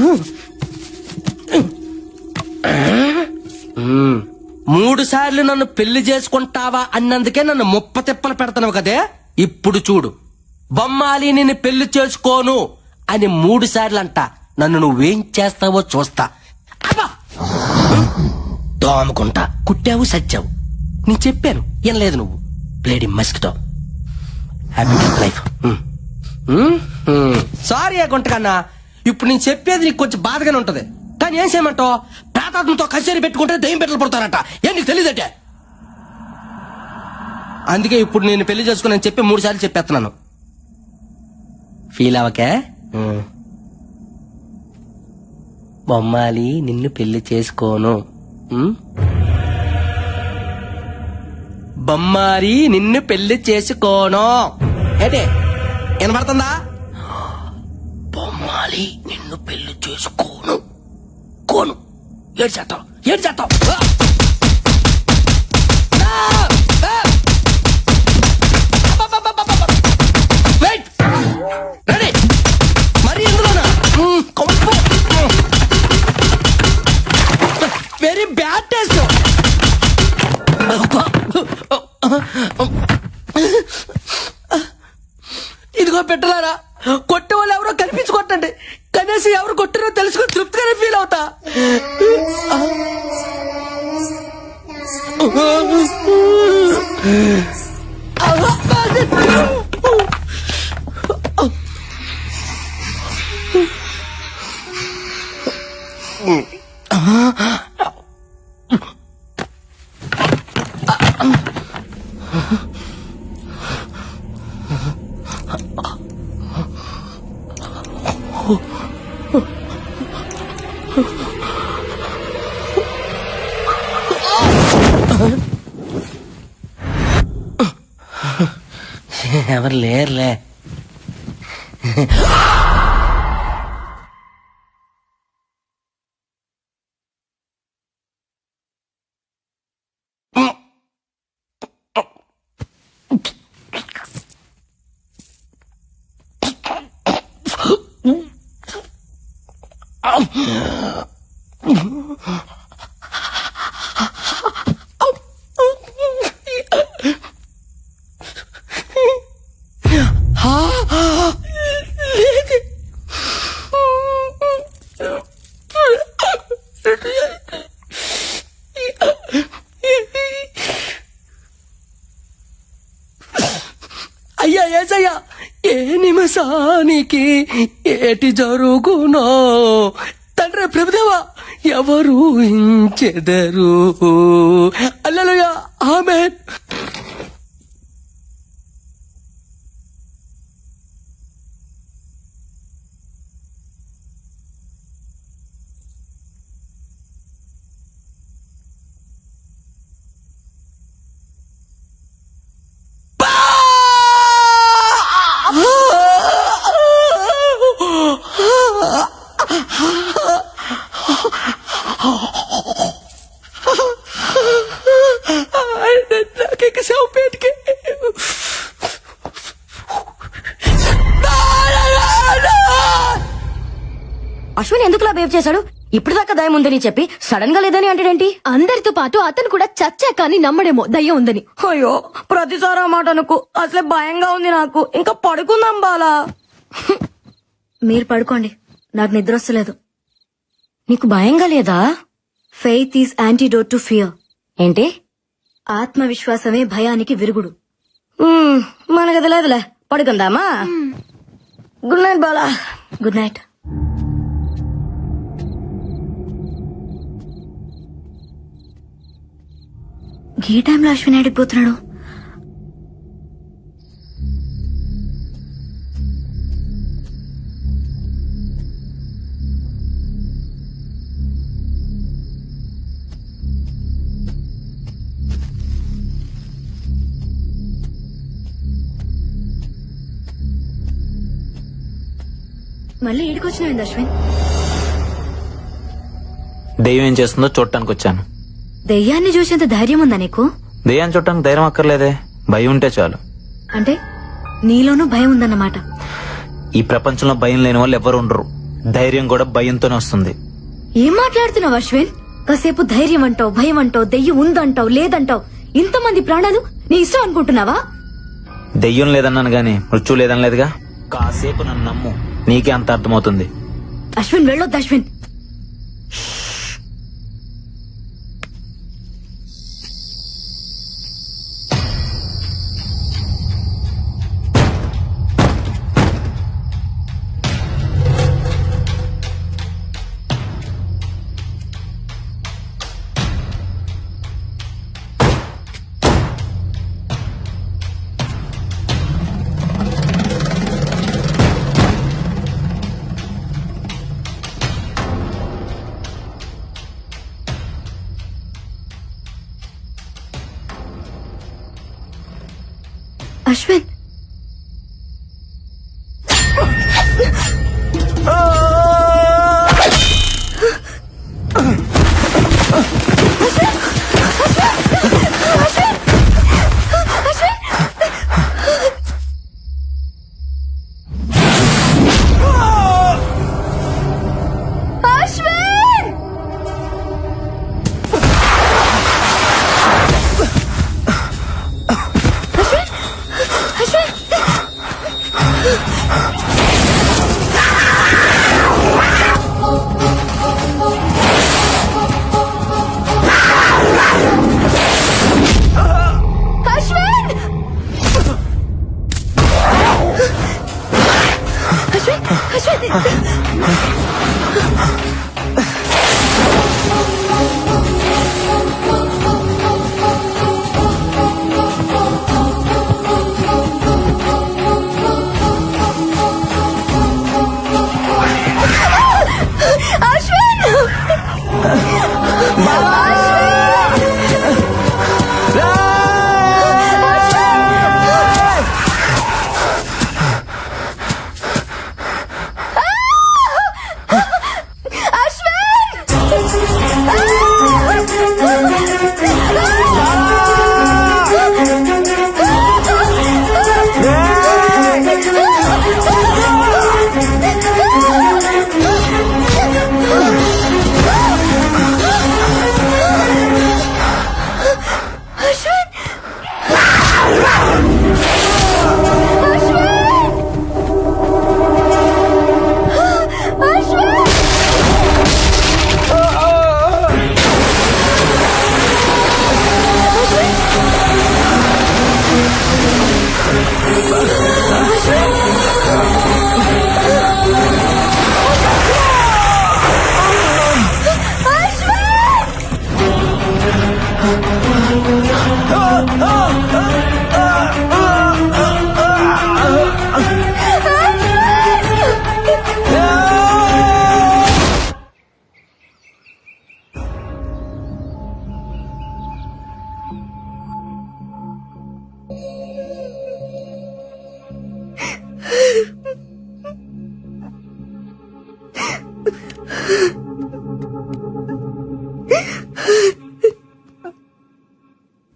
3 సార్లు నన్ను పెళ్లి చేసుకుంటావా అన్నందుకే నన్ను 30 తిప్పలు పెడతావు కదే. ఇప్పుడు చూడు, బొమ్మాలి నిన్ను పెళ్లి చేసుకోను అని 3 సార్లు అంట. నన్ను నువ్వేం చేస్తావో చూస్తా. దోమకుంటా కుట్టావు సచ్చావు. నీ చెప్పాను ఏం నువ్వు ప్లేడి మస్కిటో. Happy life. సారీ ఆ గుంటకన్నా, ఇప్పుడు నేను చెప్పేది నీకు కొంచెం బాధగానే ఉంటది. కానీ ఏం చేయమంటావు? ప్రాతాత్మతో కచేరీ పెట్టుకుంటే దయ్యం పెట్టలు పడతారట. ఏం నీకు తెలియదటే? అందుకే ఇప్పుడు నేను పెళ్లి చేసుకుని చెప్పి 3 సార్లు చెప్పేస్తున్నాను. ఫీల్ అవకే. బొమ్మాలి నిన్ను పెళ్లి చేసుకోను. బొమ్మాలి నిన్ను పెళ్లి చేసుకోను. ఏంటే వినపడుతుందా? బొమ్మాలి నిన్ను పెళ్లి చేసుకోను. కోను ఏడు చేస్తావు. రెడీ మరి ఎందులోనా? Very bad taste. ఇదిగో పెట్టలారా, కొట్టే వాళ్ళు ఎవరో కనిపించుకోండి. కనీసం ఎవరు కొట్టారో తెలుసుకుని తృప్తిగానే ఫీల్ అవుతా. ఎవరు లేరులే. అయ్యా ఏసయ్యా, ఏ నిమిషానికి ఏటి జరుగునో తండ్రి ప్రభుదేవా ఎవరు ఊహించెదరు. హల్లెలూయా, ఆమేన్. అశ్విన్ ఎందుకులా బిహేవ్ చేశాడు? ఇప్పుడు దాకా దయ్యం ఉందని చెప్పి సడన్ గా లేదని అంటాడేంటి? అందరితో పాటు అతను కూడా చచ్చా కానీ నమ్మడేమో దయ్యం ఉందని. అయ్యో ప్రతిసారి ఆ మాట అనుకో, అసలే భయంగా ఉంది నాకు. ఇంకా పడుకుందాం బాలా. మీరు పడుకోండి, నాకు నిద్ర వస్తలేదు. నీకు భయంగా లేదా? Faith is antidote to fear. ఏంటి? ఆత్మవిశ్వాసమే భయానికి విరుగుడు. మనకు తెలియదులే, పడుకుందామా? Good night Bala. Good night. ఈ టైంలో అశ్విన్ అడిగిపోతున్నాడు. మళ్ళీ ఈడికొచ్చినావింది అశ్విన్? దెయ్యం ఏం చేస్తుందో చూడటానికి వచ్చాను. దెయ్యాన్ని చూసేంత ధైర్యం ఉందా నీకు? దెయ్యాన్ని చూడటానికి ధైర్యం అక్కర్లేదే, భయం ఉంటే చాలు. అంటే నీలోనూ భయం ఉందన్నమాట. ఈ ప్రపంచంలో భయం లేని వాళ్ళు ఎవరు ఉండరు. ధైర్యం కూడా భయంతోనే వస్తుంది. ఏం మాట్లాడుతున్నావు అశ్విన్? కాసేపు ధైర్యం అంటావు, భయం అంటావు, దెయ్యం ఉందంటావు, లేదంటావు. ఇంతమంది ప్రాణాలు నీ ఇష్టం అనుకుంటున్నావా? దెయ్యం లేదన్నాను గాని మృత్యు లేదనలేదుగా. కాసేపు నన్ను నమ్ము, నీకే అంత అర్థమవుతుంది. అశ్విన్ వెళ్ళొద్దు అశ్విన్. అశ్విన్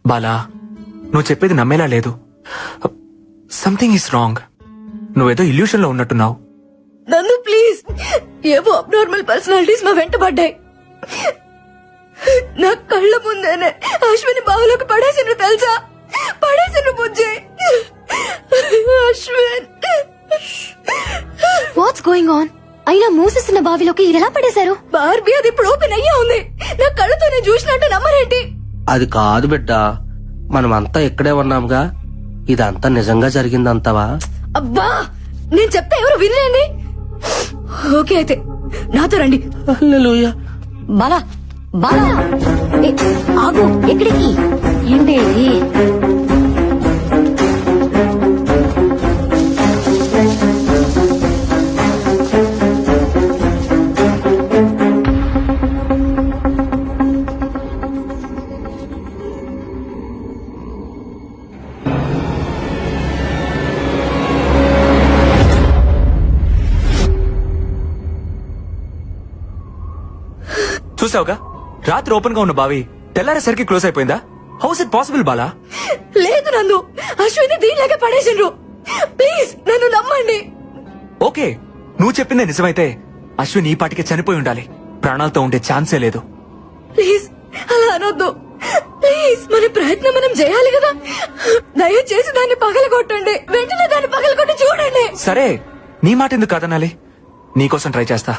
బాలా, నువ్వు చెప్పేది నమ్మేలా లేదు. Something is wrong. నువ్వేదో ఇల్యూషన్ లో ఉన్నట్టున్నావు. నన్ను ప్లీజ్ ప్లీజ్. ఏవో అబ్నార్మల్ పర్సనాలిటీస్ మా వెంట పడ్డాయి. నా కళ్ళ ముందేనే అశ్విని బావిలోకి పడేసిన తెలుసా? పడేసిన బుజ్జి అశ్విన్. What's going on? అయినా మూసేసిన బావిలోకి ఇలా పడేశారు? బార్బీ, అది ఇప్పుడు ఓపెన్ అయ్యా ఉంది. నా కళ్ళతో నేను చూసినట్టు నమ్మరేంటి? అది కాదు బిడ్డ, మనమంతా ఇక్కడే ఉన్నాంగా. ఇదంతా నిజంగా జరిగిందంతావా? అబ్బా, నేను చెప్తే ఎవరు వినలేండి. ఓకే అయితే నాతో రండి. హల్లెలూయా. బాలా బాలా, ఆగు. ఎక్కడికి? ఏంటి ఇది? చూసావుగా, రాత్రి ఓపెన్ గా ఉన్న బావి తెల్లారేసరికి క్లోజ్ అయిపోయిందా? House it possible Bala? లేదు నన్ను, అశ్విని దీనిలాగా పడేసిండ్రు. ప్లీజ్ నన్ను నమ్మండి. ఓకే, నువ్వు చెప్పిందే నిజమైతే అశ్విన్ ఈ పాటికే చనిపోయి ఉండాలి. ప్రాణాలతో ఉండే ఛాన్సే లేదు. ప్లీజ్ అలా అనొద్దు. ప్లీజ్, మన ప్రయత్నం మనం చేయాలి కదా. దయచేసి దాన్ని పగలగొట్టండి. వెంటనే దాన్ని పగలగొట్టి చూడండి. సరే, నీ మాట ఎందుకు కాదనాలి? నీకోసం ట్రై చేస్తా.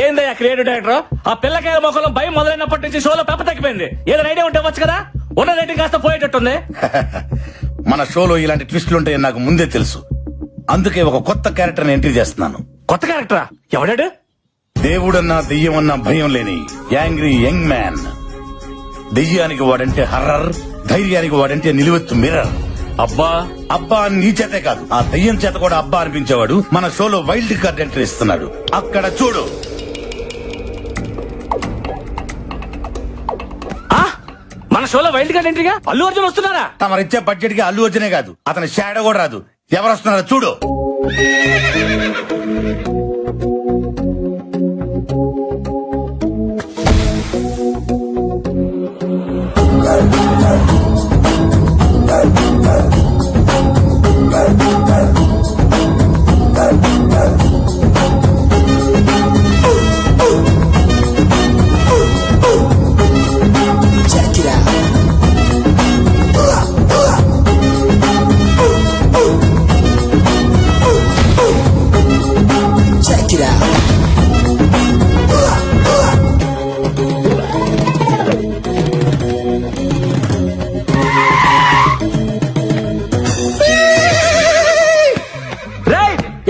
ఏందయ్యా క్రియేటివ్ డైరెక్టర్? ఆ పిల్లకాయల మొక్కలో భయం మొదలైనప్పటి నుంచి షోలో పెప్ప తగ్గిపోయింది. ఏదైనా ఐడియా ఉంటే వచ్చు కదా. ఉన్న రేటింగ్ కాస్త పోయేటట్టుంది. మన షోలో ఇలాంటి ట్విస్టులు ఉంటాయని నాకు ముందే తెలుసు. అందుకే ఒక కొత్త క్యారెక్టర్ ఎంట్రీ చేస్తున్నాను. కొత్త క్యారెక్టరా? ఎవడాడు? దేవుడన్నా దెయ్యమన్నా భయం లేని యాంగ్రీ యంగ్ మ్యాన్. దెయ్యానికి వాడంటే హర్రర్, ధైర్యానికి వాడంటే నిలువెత్తు మిర్రర్. అబ్బా అబ్బా అని నీ చేతే కాదు, ఆ దెయ్యం చేత కూడా అబ్బా అనిపించేవాడు మన షోలో వైల్డ్ కార్డ్ ఎంట్రీ ఇస్తున్నాడు. అక్కడ చూడు. మన షోలో వైల్డ్ కార్డ్ ఎంట్రీగా అల్లు అర్జున్ వస్తున్నారా? తమరిచ్చే బడ్జెట్ కి అల్లు అర్జునే కాదు, అతని షాడో కూడా రాదు. ఎవరు వస్తున్నారో చూడు.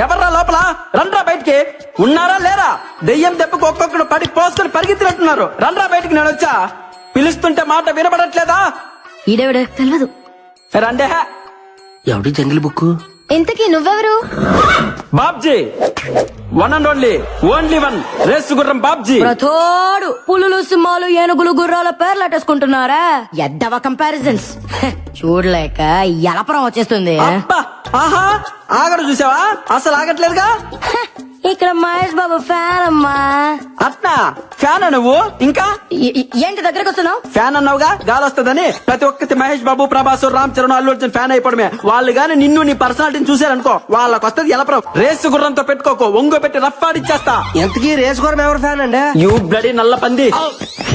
ఎవర్రా లోపల? రండ్రా బయటికి. ఉన్నారా లేరా? దెయ్యం దెబ్బకు ఒక్కొక్కడు పడి పోసుకొని పరిగెత్తినట్టున్నారు. రండ్రా బయటికి. నేను వచ్చా. పిలుస్తుంటే మాట వినపడట్లేదా? ఈడెవడే తెలియదు. రండే. ఎవడి జంగిల్ బుక్? ఇంతకీ నువ్వెవరు? Babji, one and only one race గుర్రం బాబ్జీ. ప్రతోడు పులులు, సింహాలు, ఏనుగులు, గుర్రాల పేర్లు అట్టేసుకుంటున్నారా? ఎద్దవ కంపారిజన్స్ చూడలేక ఎలపరం వచ్చేస్తుంది. ఆహా, ఆగడు చూసావా? అసలు ఆగట్లేదుగా. ఇక్కడ మహేష్ బాబు ఫ్యాన్ అమ్మా. అట్నా? ఫ్యాన్ నువ్వు? ఇంకా ఏంటి దగ్గరకు వస్తున్నావు? ఫ్యాన్ అన్నావుగా, గాలి వస్తుందని. ప్రతి ఒక్కటి మహేష్ బాబు, ప్రభాస్, రామ్ చరణ్, అల్లు అర్జున్ ఫ్యాన్ అయిపోవడమే. వాళ్ళు గాని నిన్ను నీ పర్సనాలిటీని చూసారనుకో, వాళ్ళకి వస్తుంది ఎలపరం. రేసు గుర్రంతో పెట్టుకోకు, ఒంగో పెట్టి రఫ్ ఆడిచ్చేస్తా. ఎంతకీ రేసు గుర్రం ఎవరు ఫ్యాన్ అండి? యూ బ్లడీ నల్ల పంది.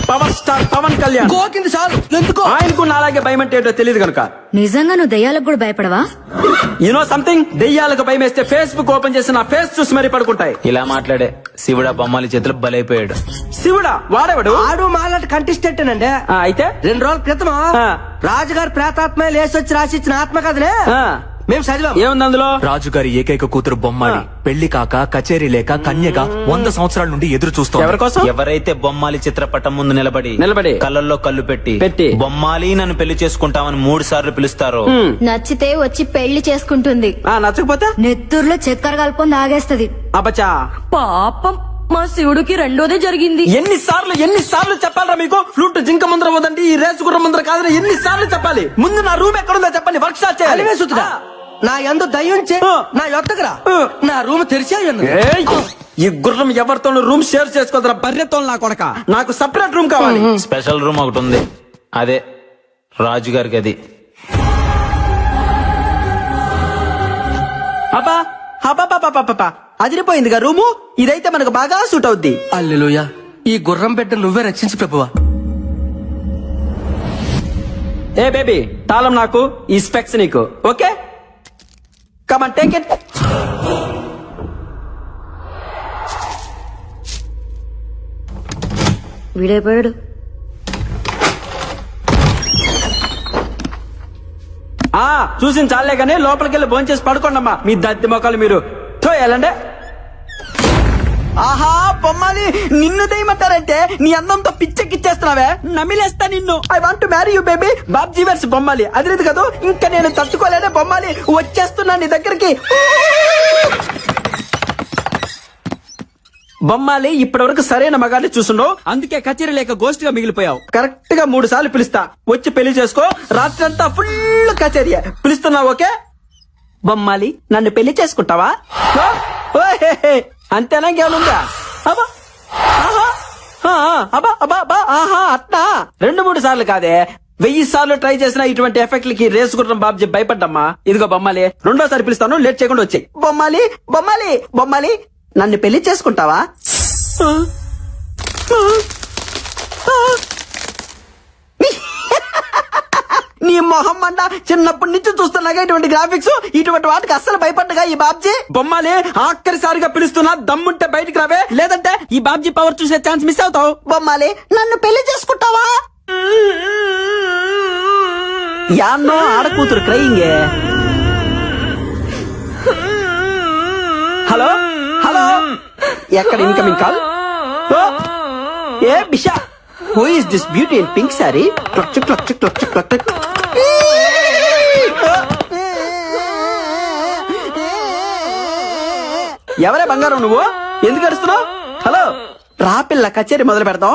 పవర్ స్టార్ పవన్ కళ్యాణ్ గోకింది చాలు ఎందుకో ఆయనకు అలాగే భయం అంటే ఏంటో తెలియదు కనుక. నిజంగా నువ్వు దయ్యాలకు కూడా భయపడవా? యూనో సంథింగ్, దెయ్యాలకు భయం వేస్తే ఫేస్బుక్ ఓపెన్ చేసి నా ఫేస్ చూసి మరీ పడుకుంటాయి. ఇలా మాట్లాడే శివుడా బొమ్మాలి చేతులు బలైపోయాడు. శివుడా? వాడేవాడు? ఆడు మాలాంటి కంటెస్టెంట్ అండి. అయితే 2 రోజుల క్రితం రాజుగారు ప్రేతాత్మ లేసొచ్చి రాసిచ్చిన ఆత్మకథనే మేము చదివాం. ఏముంది అందులో? రాజుగారి ఏకైక కూతురు బొమ్మాలి పెళ్లి కాక కచేరీ లేక కన్యగా 100 సంవత్సరాల నుండి ఎదురు చూస్తోంది. ఎవరి కోసం? ఎవరైతే బొమ్మాలి చిత్రపటం ముందు నిలబడి కళ్ళల్లో కళ్ళు పెట్టి బొమ్మాలి నన్ను పెళ్లి చేసుకుంటామని 3 సార్లు పిలుస్తారో నచ్చితే వచ్చి పెళ్లి చేసుకుంటుంది. నచ్చకపోతే నెత్తూరులో చక్కెర కలుపుకొని తాగేస్తది. అబ్బచా పాపం మా శివుడికి రెండోదే జరిగింది. ఎన్నిసార్లు చెప్పాలరా మీకు? ఫ్లూట్ జింక ముందర పోదండి, ఈ రేసు గుర్రం ముందర కాదని ఎన్నిసార్లు చెప్పాలి? ముందు నా రూమ్ ఎక్కడుందో చెప్పండి, వర్క్ షాప్ చేయాలి. నా ఎందు దయ్యుంచే నా యొక్కరా నా రూమ్ తెరిచే ఈ గుర్రం ఎవరితోనూ రూమ్ షేర్ చేసుకోదరా బర్రెతో నా కొడక. నాకు సపరేట్ రూమ్ కావాలి. స్పెషల్ రూమ్ ఒకటి ఉంది, అదే రాజుగారికి. అది అబ్బా అబ్బా అదిరిపోయిందిగా రూము. ఇదైతే మనకు బాగా సూట్ అవుద్ది. అల్లెలుయా, ఈ గుర్రం బిడ్డ నువ్వే రక్షించు ప్రభువా. ఏ బేబీ, తాళం నాకు, ఈ స్పెక్స్ నీకు. Okay, come on take it. వీడైపోయాడు. చూసిన చాలే గానీ లోపలికి వెళ్ళి భోంచేసి పడుకోండమ్మా. మీ దత్తి మొక్కలు మీరు వెళ్ళండి. ఆహా బొమ్మాలి, నిన్ను దయమంటారంటే నీ అందంతో పిచ్చెక్కిచ్చేస్తున్నావే, నమిలేస్తా నిన్ను. I want to marry you baby. Babji versus Bommali, అది లేదు కదా. ఇంకా నేను తట్టుకోలేనే బొమ్మాలి, వచ్చేస్తున్నా నీ దగ్గరికి. బొమ్మాలి, ఇప్పటి వరకు సరైన మగాన్ని చూసుండవు, అందుకే కచేరీ లేక గోస్ట్ గా మిగిలిపోయావు. కరెక్ట్ గా 3 సార్లు పిలుస్తా, వచ్చి పెళ్లి చేసుకో. రాత్రంతా ఫుల్ కచేరీ. పిలుస్తున్నావు ఓకే? బొమ్మాలి, నన్ను పెళ్లి చేసుకుంటావా? అంతేనా? ఇంకేమనుందా? అబ్బా అబ్బా అబ్బా అబ్బా ఆహా అట్నా 2-3 సార్లు కాదే, 1000 సార్లు ట్రై చేసిన ఇటువంటి ఎఫెక్ట్లకి రేసు గుర్రం బాబ్జీ భయపడ్డమ్మా. ఇదిగో బొమ్మాలి, 2వ సారి పిలుస్తాను, లేట్ చేయకుండా వచ్చాయి. బొమ్మాలి బొమ్మాలి బొమ్మాలి, నన్ను పెళ్లి చేసుకుంటావా? నీ మొహం అంట, చిన్నప్పటి నుంచి చూస్తున్నాగా ఇటువంటి గ్రాఫిక్స్, ఇటువంటి వాటికి అస్సలు భయపడ్డగా ఈ బాబ్జీ. బొమ్మాలి, ఆఖరిసారిగా పిలుస్తున్నా, దమ్ముంటే బయటికి రావే, లేదంటే ఈ బాబ్జీ పవర్ చూసే ఛాన్స్ మిస్ అవుతావు. బొమ్మాలి, నన్ను పెళ్లి చేసుకుంటావా? యాన్నో ఆడకూతురు క్రయింగే. హలో హలో, ఎక్కడ incoming call? A Bisha, who is this beauty in pink sorry? Clutch clutch clutch clutch. ఎవరే బంగారం నువ్వు? ఎందుకు అడుస్తున్నావు? హలో రాపిల్ల, కచేరీ మొదలు పెడతాం.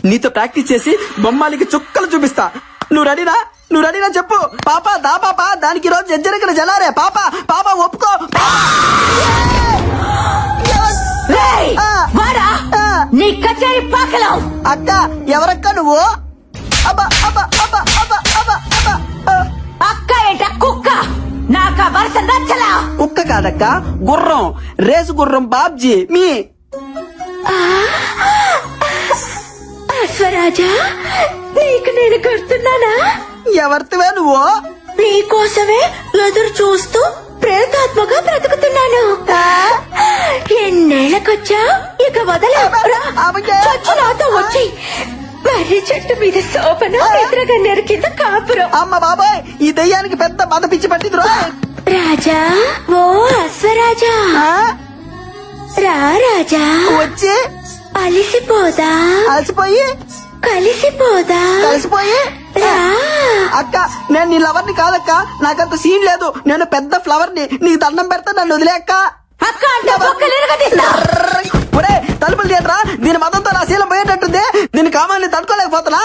నీతో ప్రాక్టీస్ చేసి బొమ్మాలికి చుక్కలు చూపిస్తా. నువ్వు రెడీనా చెప్పు. పాపా దా పాపా, దానికి రోజు ఎజ్జరికలు జలారే. పాపా పాపా ఒప్పుకో. నీ కచేరీ పాకలో. అక్క, ఎవరక్క నువ్వు? అబ్బా అబ్బా అబ్బా అబ్బా అబ్బా అబ్బా. అక్క ఏంట కుక్క? నాకా వరుస నచ్చలా. కుక్క కాదక్క, గుర్రం, రేసు గుర్రం బాబ్జీ. మీ అశ్వరాజా, నీకు నేను గుర్తున్నానా? ఎవరివే నువ్వు? నీకోసమే ఎదురు చూస్తూ ప్రేతాత్మగా బ్రతుకుతున్నాను. ఎన్నేళ్లకొచ్చా, ఇక వదలా. చచ్చు నాతో వచ్చి మర్రి చెట్టు మీద సోపను, ఎదురుగా నెరికింద కాపురం. అమ్మ బాబాయ్, ఈ దయ్యానికి పెద్ద మద పిచ్చి పట్టింది. రాజా, ఓ అశ్వరాజా, రా రాజా, వచ్చి అలిసిపోదా? అలసిపోయి కలిసిపోయి రా. అక్క, నేను నీ లవర్ని కాదక్క, నాకంత సీన్ లేదు. నేను పెద్ద ఫ్లవర్ ని, నీకు దండం పెడతా, నన్ను వదిలే అక్క. అక్క అంటే తలుపులు తీయట్రా, దీని మతంతో నా శీలం పోయేటట్టుంది. దీని కామాన్ని తట్టుకోలేకపోతున్నా.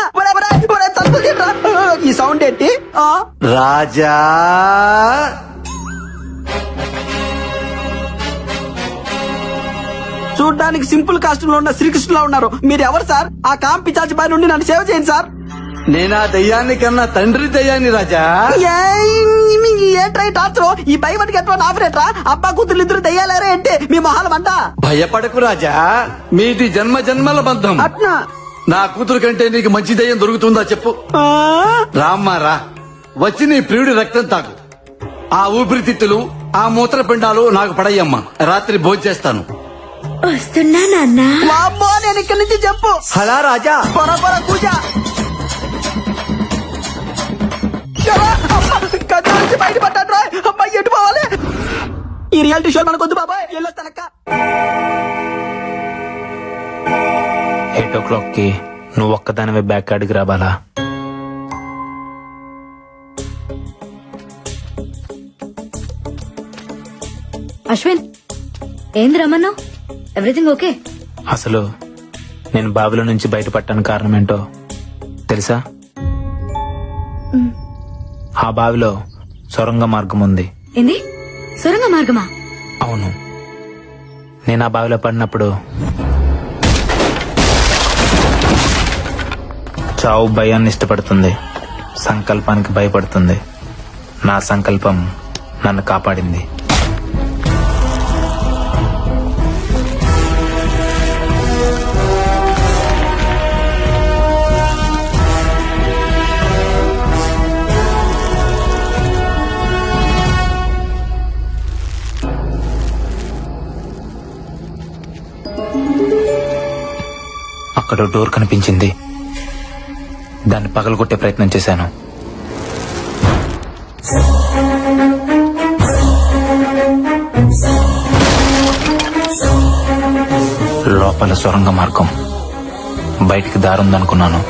తలుపులు తీయట్రా. ఈ సౌండ్ ఏంటి? రాజా, చూడ్డానికి సింపుల్ కాస్ట్యూమ్ లో ఉన్న శ్రీకృష్ణులా ఉన్నారు. మీరు ఎవరు సార్? ఆ కాంపి చాచి బారి నుండి నన్ను సేవ చేయండి సార్. నేనా దయ్యాన్ని కన్నా తండ్రి దయ్యాన్ని రాజా. ఏంట్రై టార్చర్? ఈ భయపడికి ఎట్లా ఆపరేట్రా? అబ్బా కూతురు ఇద్దరు దయ్యాలేరే అంటే మీ మొహాలం అంట. భయపడకు రాజా, మీది జన్మ జన్మల బంధం. అట్నా? నా కూతురు కంటే నీకు మంచి దయ్యం దొరుకుతుందా చెప్పు. రామ్మా రా, వచ్చి నీ ప్రియుడి రక్తం తాగు. ఆ ఊపిరితిత్తులు, ఆ మూత్రపిండాలు నాకు పడయ్యమ్మా. రాత్రి భోంచేస్తాను. వస్తున్నా నాన్న. అమ్మో నేను ఇక్కడి నుంచి చెప్పు. హలా రాజా పొర పొర కూజ. కథ నుంచి బయటపడ్డాడు రా. అమ్మాయి ఎటు పోవాలి? ఈ రియాలిటీ షో మనకొద్దు బాబాయ్. వెళ్ళొస్తానక్క. 8 o'clock కి నువ్వు ఒక్కదానివే బ్యాక్ కాడికి రాబాలా. అశ్విన్ ఏంది రమ్మన్నావు? Everything okay? అసలు నేను బావిలో నుంచి బయటపడటానికి కారణం ఏంటో తెలుసా? ఆ బావిలో సొరంగ మార్గం ఉంది. ఏంది సొరంగ మార్గమా? అవును, నేను ఆ బావిలో పడినప్పుడు చావు భయాన్ని ఇష్టపడుతుంది, సంకల్పానికి భయపడుతుంది. నా సంకల్పం నన్ను కాపాడింది. అక్కడ డోర్ కనిపించింది. దాన్ని పగలగొట్టే ప్రయత్నం చేశాను. లోపల సొరంగ మార్గం, బయటికి దారుందనుకున్నాను.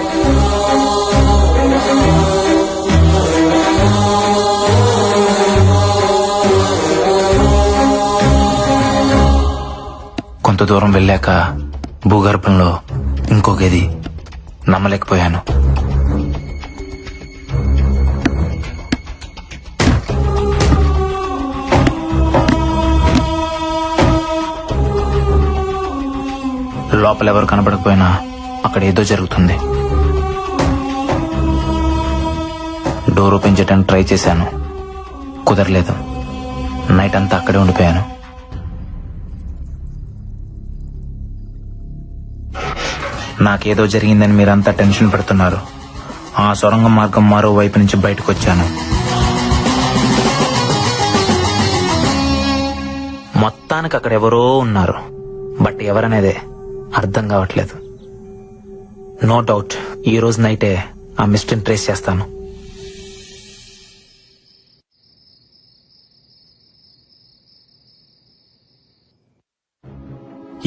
కొంత దూరం వెళ్ళాక భూగర్భంలో ఇంకో గది. నమ్మలేకపోయాను. లోపల ఎవరు కనబడకపోయినా అక్కడ ఏదో జరుగుతుంది. డోర్ ఓపెన్ చేయడానికి ట్రై చేశాను, కుదరలేదు. నైట్ అంతా అక్కడే ఉండిపోయాను. నాకేదో జరిగిందని మీరంతా టెన్షన్ పడుతున్నారు. ఆ సొరంగ మార్గం మరో వైపు నుంచి బయటకు వచ్చాను. మొత్తానికి అక్కడ ఎవరో ఉన్నారు, బట్ ఎవరనేదే అర్థం కావట్లేదు. నో డౌట్ ఈ రోజు నైటే ఆ మిస్టరీని ట్రేస్ చేస్తాను.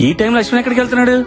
ఈ టైంలో అశ్విన్ ఎక్కడికి వెళ్తున్నాడు?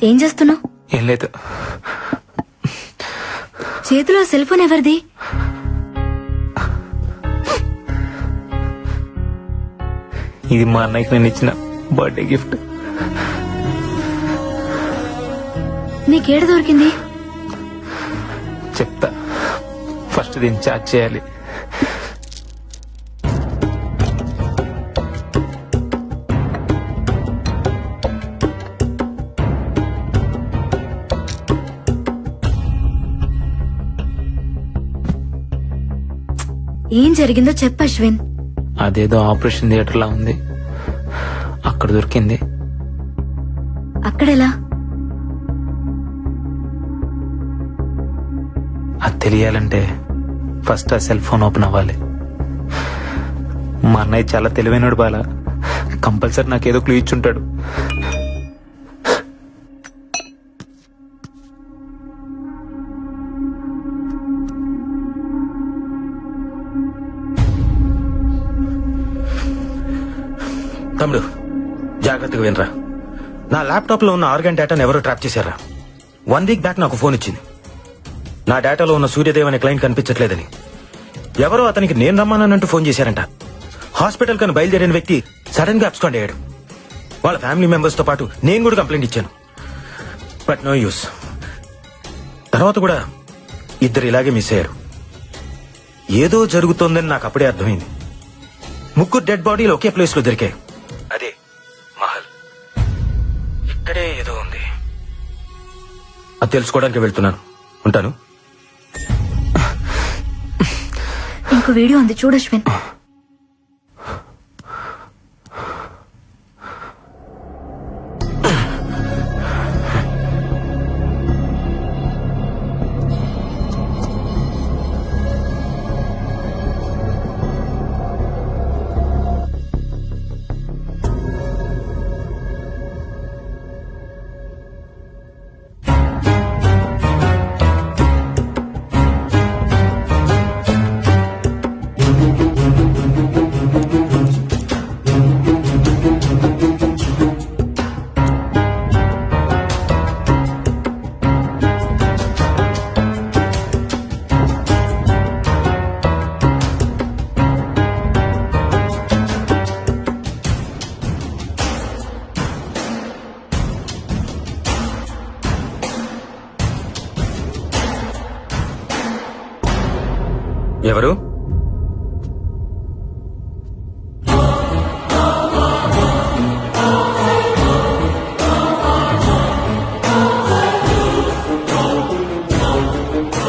ఏం చేస్తున్నావు? ఏం లేదు. చేతిలో సెల్ ఫోన్ ఎవరిది? ఇది మా అన్నయ్యకి నేను ఇచ్చిన బర్త్డే గిఫ్ట్. నీకేడ దొరికింది? చెప్తా, ఫస్ట్ దీన్ని చార్జ్ చేయాలి. ఏం జరిగిందో చెప్పు అశ్విన్. అదేదో ఆపరేషన్ థియేటర్ లా ఉంది, అక్కడ దొరికింది. అక్కడెలా? అది తెలియాలంటే ఫస్ట్ ఆ సెల్ ఫోన్ ఓపెన్ అవ్వాలి. మా అన్నయ్య చాలా తెలివైనడు బాలా, కంపల్సరీ నాకేదో క్లూ ఇచ్చుంటాడు. తమ్ముడు జాగ్రత్తగా వినరా. నా ల్యాప్టాప్ లో ఉన్న ఆర్గాన్ డేటాను ఎవరో ట్రాప్ చేశారా. 1 వీక్ బ్యాక్ నాకు ఫోన్ ఇచ్చింది. నా డేటాలో ఉన్న సూర్యదేవ్ అనే క్లయింట్ కనిపించట్లేదని. ఎవరో అతనికి నేను రమ్మానంటూ ఫోన్ చేశారంట. హాస్పిటల్ కను బయలుదేరిన వ్యక్తి సడన్ గా అబ్స్కాండ్ అయ్యాడు. వాళ్ళ ఫ్యామిలీ మెంబర్స్ తో పాటు నేను కూడా కంప్లైంట్ ఇచ్చాను, బట్ నో యూస్. తర్వాత కూడా ఇద్దరు ఇలాగే మిస్ అయ్యారు. ఏదో జరుగుతోందని నాకు అప్పుడే అర్థమైంది. 3 డెడ్ బాడీలు ఒకే ప్లేస్ లో దొరికాయి. అదే మహల్. ఇక్కడే ఏదో ఉంది, అది తెలుసుకోవడానికి వెళ్తున్నాను. ఉంటాను. ఇంకో వీడియో ఉంది చూడు అశ్విన్. ఎవరు?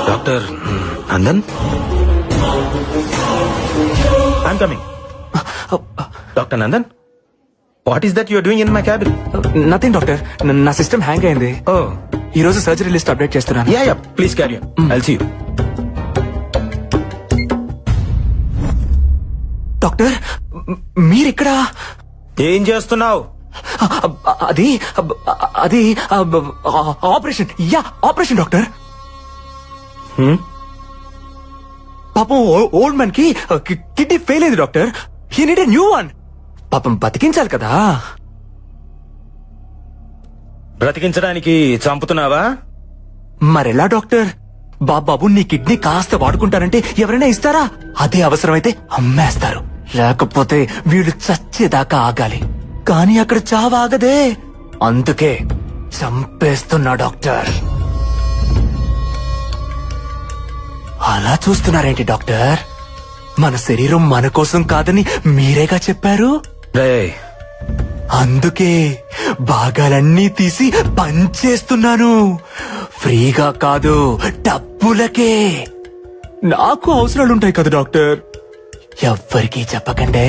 Doctor Nandan? I'm coming. Doctor Nandan, what is that you're doing in my cabin? Nothing doctor, నా సిస్టమ్ హ్యాంగ్ అయింది. ఈ రోజు సర్జరీ లిస్ట్ అప్డేట్ చేస్తున్నాను. Yeah yeah, please carry on. I'll see you. Doctor, మీరిక్కడ ఏం చేస్తున్నావు? అది అది ఆపరేషన్. Yeah, operation doctor. పాపం ఓల్డ్ మ్యాన్ కి కిడ్నీ ఫెయిల్ అయింది doctor. He need a new one. పాపం బతికించాలి కదా. బ్రతికించడానికి చంపుతున్నావా? మరెలా డాక్టర్? బాబు నీ కిడ్నీ కాస్త వాడుకుంటారంటే ఎవరైనా ఇస్తారా? అదే అవసరమైతే అమ్మేస్తారు. లేకపోతే వీళ్ళు చచ్చేదాకా ఆగాలి. కానీ అక్కడ చావాగదే, అందుకే చంపేస్తున్నా డాక్టర్. అలా చూస్తున్నారేంటి డాక్టర్? మన శరీరం మన కోసం కాదని మీరేగా చెప్పారు. అందుకే భాగాలన్నీ తీసి పంచేస్తున్నాను. ఫ్రీగా కాదు, డబ్బులకే. నాకు అవసరాలుంటాయి కదా డాక్టర్. ఎవ్వరికీ చెప్పకండే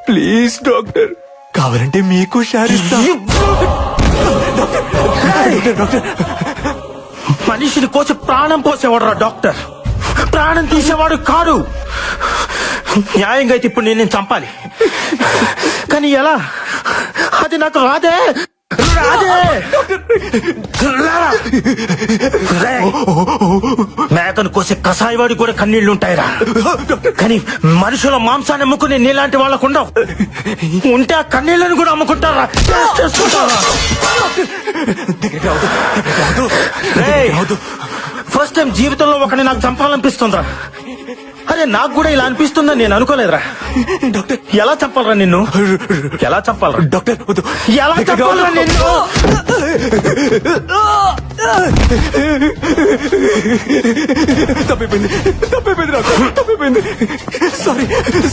ప్లీజ్ డాక్టర్. కావాలంటే మీకు షేర్ ఇస్తా. మనిషిని కోసి ప్రాణం పోసేవాడు రా డాక్టర్, ప్రాణం తీసేవాడు కాడు. న్యాయంగా అయితే ఇప్పుడు నేను చంపాలి, కానీ ఎలా? అది నాకు రాదే. మేకను కోసే కసాయివాడి కూడా కన్నీళ్లుంటాయిరా, కానీ మనుషుల మాంసాన్ని అమ్ముకునే నీలాంటి వాళ్ళకు ఉండవు. ఉంటే ఆ కన్నీళ్లను కూడా అమ్ముకుంటారా? ఫస్ట్ టైం జీవితంలో ఒకరిని నాకు చంపాలనిపిస్తుందిరా. అరే నాకు కూడా ఇలా అనిపిస్తుందని నేను అనుకోలేదురా. డాక్టర్ ఎలా చంపాలరా నిన్ను? ఎలా చంపాలరా డాక్టర్? ఎలా చంపాలరా నిన్ను? తప్పిపోయింది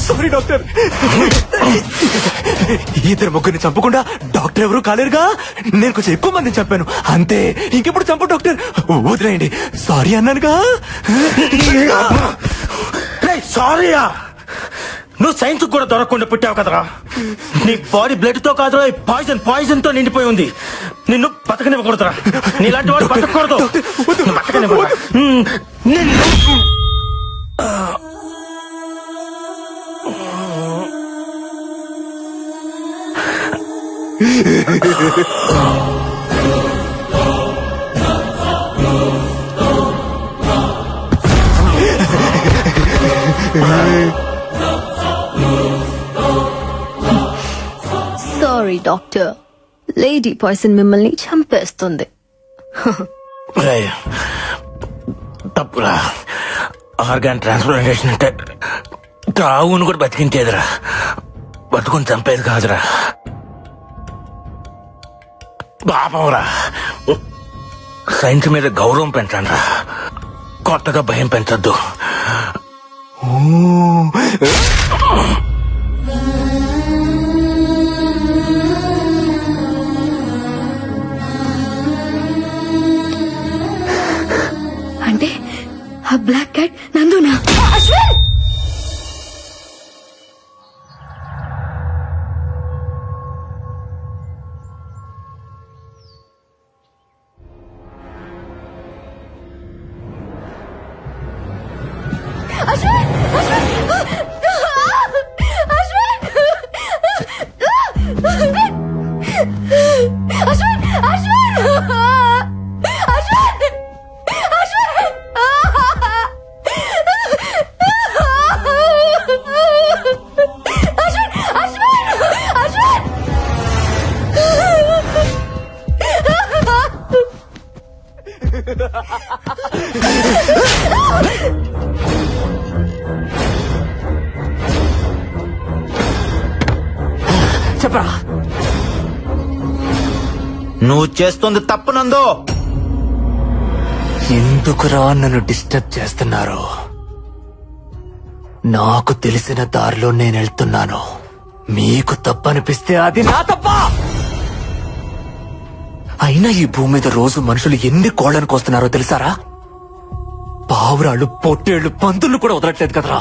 సారీ డాక్టర్. ఇద్దరు ముగ్గురిని చంపకుండా డాక్టర్ ఎవరు కాలేరుగా. నేను కొంచెం ఎక్కువ మందిని చంపాను అంతే. ఇంకెప్పుడు చంపు డాక్టర్, వదిలేయండి. సారీ అన్నానుగా. సారీయా? నువ్వు సైన్స్ కూడా దొరకకుండా పుట్టావు కదరా. నీ బాడీ బ్లడ్ తో కాదురా, పాయిజన్ తో నిండిపోయి ఉంది. నిన్ను బతకనివ్వకూడదురా. నీలాంటి వాడు బతకూడదు. బతకనివ్వరా? సారీ డాక్టర్, లేడీ పాయిజన్ మిమ్మల్ని చంపేస్తుంది. తప్పురా. ఆర్గాన్ ట్రాన్స్ప్లాంటేషన్ అంటే తావును కూడా బతికించేదిరా, బతుకుని చంపేది కాదురా. పాపంరా. సైన్స్ మీద గౌరవం పెంచండి రా, కొత్తగా భయం పెంచొద్దు. అంటే ఆ బ్లాక్ క్యాట్ నందునా? అశ్విన్! చెప్పరా? నువ్వు చేస్తుంది తప్పు నందు. ఎందుకురా నన్ను డిస్టర్బ్ చేస్తున్నారు? నాకు తెలిసిన దారిలో నేను వెళ్తున్నాను. మీకు తప్పనిపిస్తే అది నా తప్ప. అయినా ఈ భూమి మీద రోజు మనుషులు ఎన్ని కోళ్లను కోస్తున్నారో తెలుసారా? పావురాళ్ళు, పొట్టేళ్లు, పందులు కూడా వదలట్లేదు కదరా.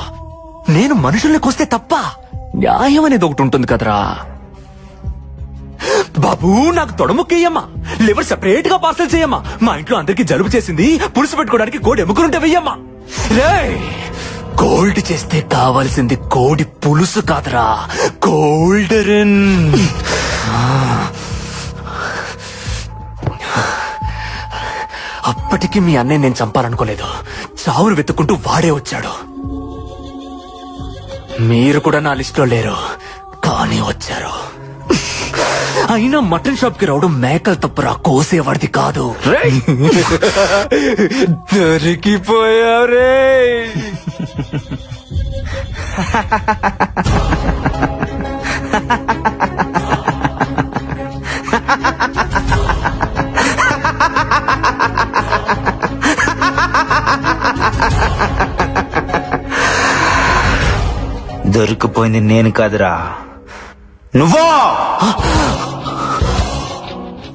నేను మనుషుల్ని కోస్తే తప్ప న్యాయం అనేది ఒకటి ఉంటుంది కదరా. బాబు నాకు తొడముక్కయ్యమ్మా, లివర్ సెపరేట్ గా పార్సల్ చేయమ్మా. మా ఇంట్లో అందరికి జలుబు చేసింది, పులుసు పెట్టుకోవడానికి కోడి ఎముకలుంటే వెయ్యమ్మా. రే, గోల్డ్ చేస్తే కావాల్సింది కోడి పులుసు కాదురా, గోల్డెన్. అప్పటికి మీ అన్నయ్య నేను చంపాలనుకోలేదు. చావును వెతుక్కుంటూ వాడే వచ్చాడు. మీరు కూడా నా లిస్టులో లేరు, కానీ వచ్చారు. అయినా మటన్ షాప్ కి రావడం మేకలు తప్పురా, కోసేవాడిది కాదు. దొరికిపోయారే. దొరికిపోయింది నేను కాదురా, నువ్వో.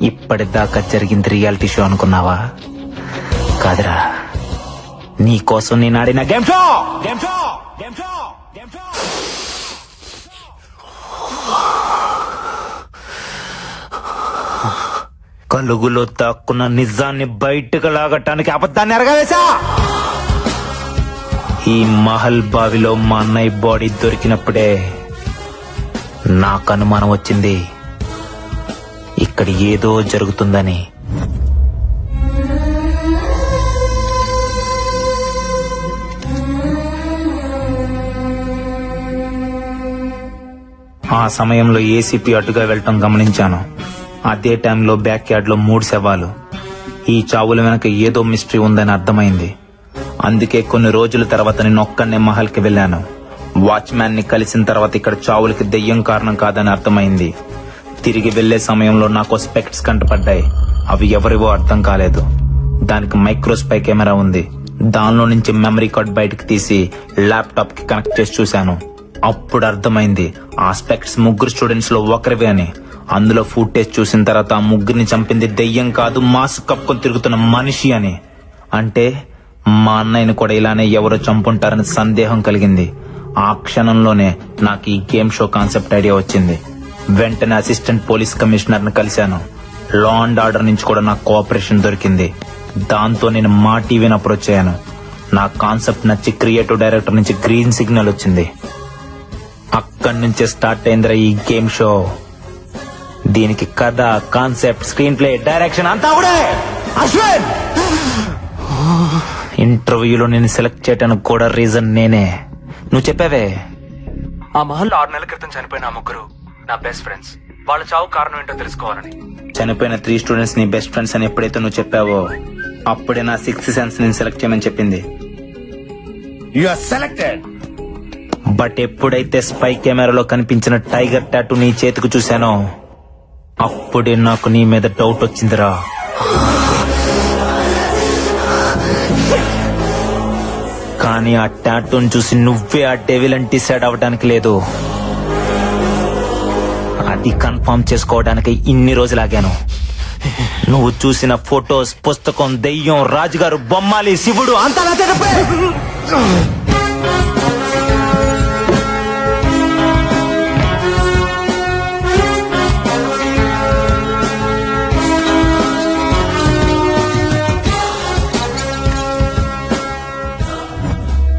ఇప్పటిదాకా జరిగింది రియాలిటీ షో అనుకున్నావా? కాదురా, నీ కోసం నేను ఆడిన గేమ్ షో. కలుగులో దాక్కున్న నిజాన్ని బయటకు లాగటానికి అబద్ధాన్ని ఎరగవేశా. ఈ మహల్ బావిలో మా అన్నయ్య బాడీ దొరికినప్పుడే నాకు అనుమానం వచ్చింది. ఇక్కడ ఏదో జరుగుతుందని. ఆ సమయంలో ఏసీపీ అటుగా వెళ్ళటం గమనించాను. అదే టైంలో బ్యాక్ యార్డ్ లో 3 శవాలు. ఈ చావుల వెనక ఏదో మిస్టరీ ఉందని అర్థమైంది. అందుకే కొన్ని రోజుల తర్వాత నేను ఒక్కనే మహల్ కి వెళ్ళాను. వాచ్మ్యాన్ ని కలిసిన తర్వాత ఇక్కడ చావులకి దెయ్యం కారణం కాదని అర్థమైంది. తిరిగి వెళ్లే సమయంలో నాకు స్పెక్ట్స్ కంటపడ్డాయి. అవి ఎవరివో అర్థం కాలేదు. దానికి మైక్రోస్పై కెమెరా ఉంది. దానిలో నుంచి మెమరీ కార్డ్ బయటకు తీసి ల్యాప్టాప్ కి కనెక్ట్ చేసి చూశాను. అప్పుడు అర్థమైంది ఆ స్పెక్ట్స్ 3 స్టూడెంట్స్ లో ఒకరివే అని. అందులో ఫుటేజ్ చూసిన తర్వాత ఆ 3ని చంపింది దెయ్యం కాదు, మాస్క్ కప్పుకొని తిరుగుతున్న మనిషి అని. అంటే మా అన్నయ్యని కూడా ఇలానే ఎవరో చంపుంటారని సందేహం కలిగింది. ఆ క్షణంలోనే నాకు ఈ గేమ్ షో కాన్సెప్ట్ ఐడియా వచ్చింది. వెంటనే అసిస్టెంట్ పోలీస్ కమిషనర్ ని కలిశాను. లా అండ్ ఆర్డర్ నుంచి కూడా నాకు కోఆపరేషన్ దొరికింది. దాంతో నేను మా టీవీని అప్రోచ్ అయ్యాను. నా కాన్సెప్ట్ నచ్చి క్రియేటివ్ డైరెక్టర్ నుంచి గ్రీన్ సిగ్నల్ వచ్చింది. అక్కడి నుంచే స్టార్ట్ అయిందిరా ఈ గేమ్ షో. దీనికి కథ, కాన్సెప్ట్, స్క్రీన్ ప్లే, డైరెక్షన్ అంతా కూడా అశ్విన్. ఇంటర్వ్యూలో నేను సెలెక్ట్ చేయడానికి కూడా రీజన్ నేనే. నువ్వు చెప్పావే ఆ మహల్లో 6 నెలల క్రితం చనిపోయిన ఆ 3 నా బెస్ట్ ఫ్రెండ్స్. వాళ్ళ చావు కారణం ఏంటో తెలుసుకోవాలని. చనిపోయిన 3 స్టూడెంట్స్ నీ బెస్ట్ ఫ్రెండ్స్ అని ఎప్పుడైతే నువ్వు చెప్పావో అప్పుడే నా 6th సెన్స్ నేను సెలెక్ట్ చేయమని చెప్పింది. You are selected. బట్ ఎప్పుడైతే స్పై కెమెరాలో కనిపించిన టైగర్ టాటూ నీ చేతికి చూశానో అప్పుడే నాకు నీ మీద డౌట్ వచ్చిందిరా. కానీ ఆ టాటూని చూసి నువ్వే ఆ డెవిల్ అని డిసైడ్ అవ్వడానికి లేదు. అది కన్ఫర్మ్ చేసుకోవడానికి ఇన్ని రోజులాగాను. నువ్వు చూసిన ఫొటోస్, పుస్తకం, దెయ్యం, రాజుగారు, బొమ్మాలి, శివుడు అంతా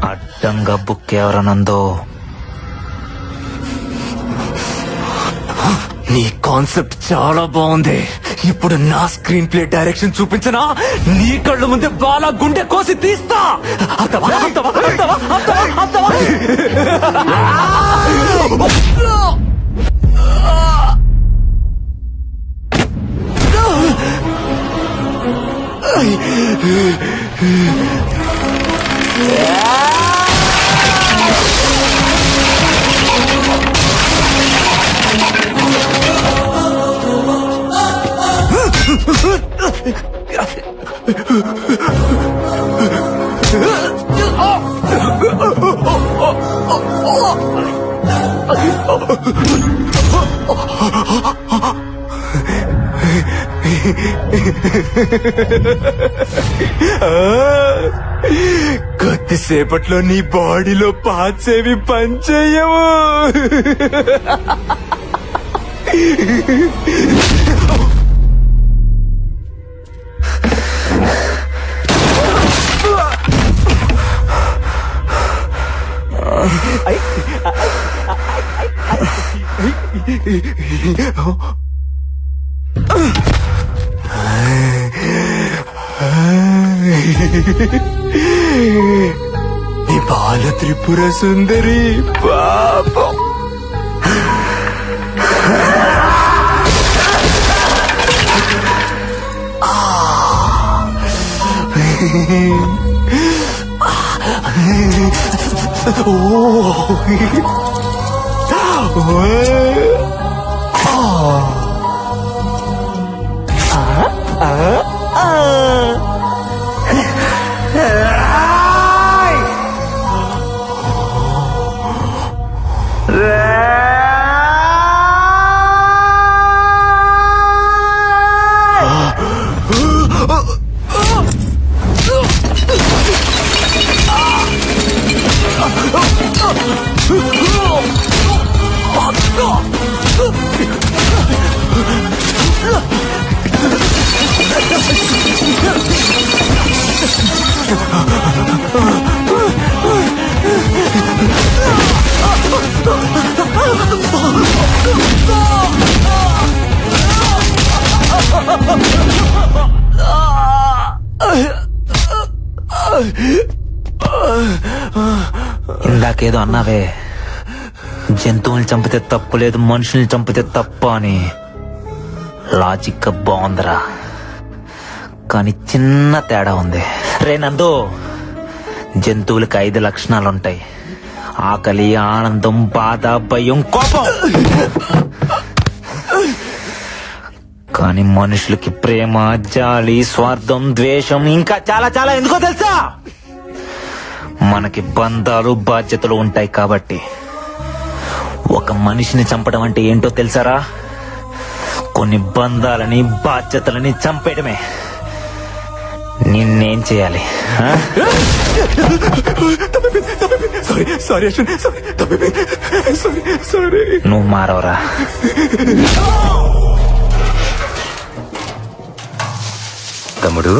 అడ్డంగా బుక్ ఎవరనందో. నీ కాన్సెప్ట్ చాలా బాగుంది. ఇప్పుడు నా స్క్రీన్ ప్లే డైరెక్షన్ చూపించనా? నీ కళ్ళు ముందే బాలా గుండె కోసి తీస్తా. అర్థమా? అర్థమా? అర్థమా? అర్థమా? అర్థమా? కొద్దిసేపట్లో నీ బాడీలో పార్ట్స్ ఏవి పనిచేయవు. నీ బాల త్రిపుర సుందరి పాపం. ఇందాకేదో అన్నావే, జంతువుల్ని చంపితే తప్పు లేదు, మనుషుల్ని చంపితే తప్ప అని. లాజిక్ బాగుందిరా, కానీ చిన్న తేడా ఉంది. రే నందు, జంతువులకి 5 లక్షణాలుంటాయి: ఆకలి, ఆనందం, బాధ, భయం, కోపం. కానీ మనుషులకి ప్రేమ, జాలి, స్వార్థం, ద్వేషం, ఇంకా చాలా చాలా. ఎందుకో తెలుసా? మనకి బంధాలు, బాధ్యతలు ఉంటాయి కాబట్టి. ఒక మనిషిని చంపడం అంటే ఏంటో తెలుసారా? కొన్ని బంధాలని, బాధ్యతలని చంపేయడమే. నిన్నేం చేయాలి? నువ్వు మారవరా? తమ్ముడు,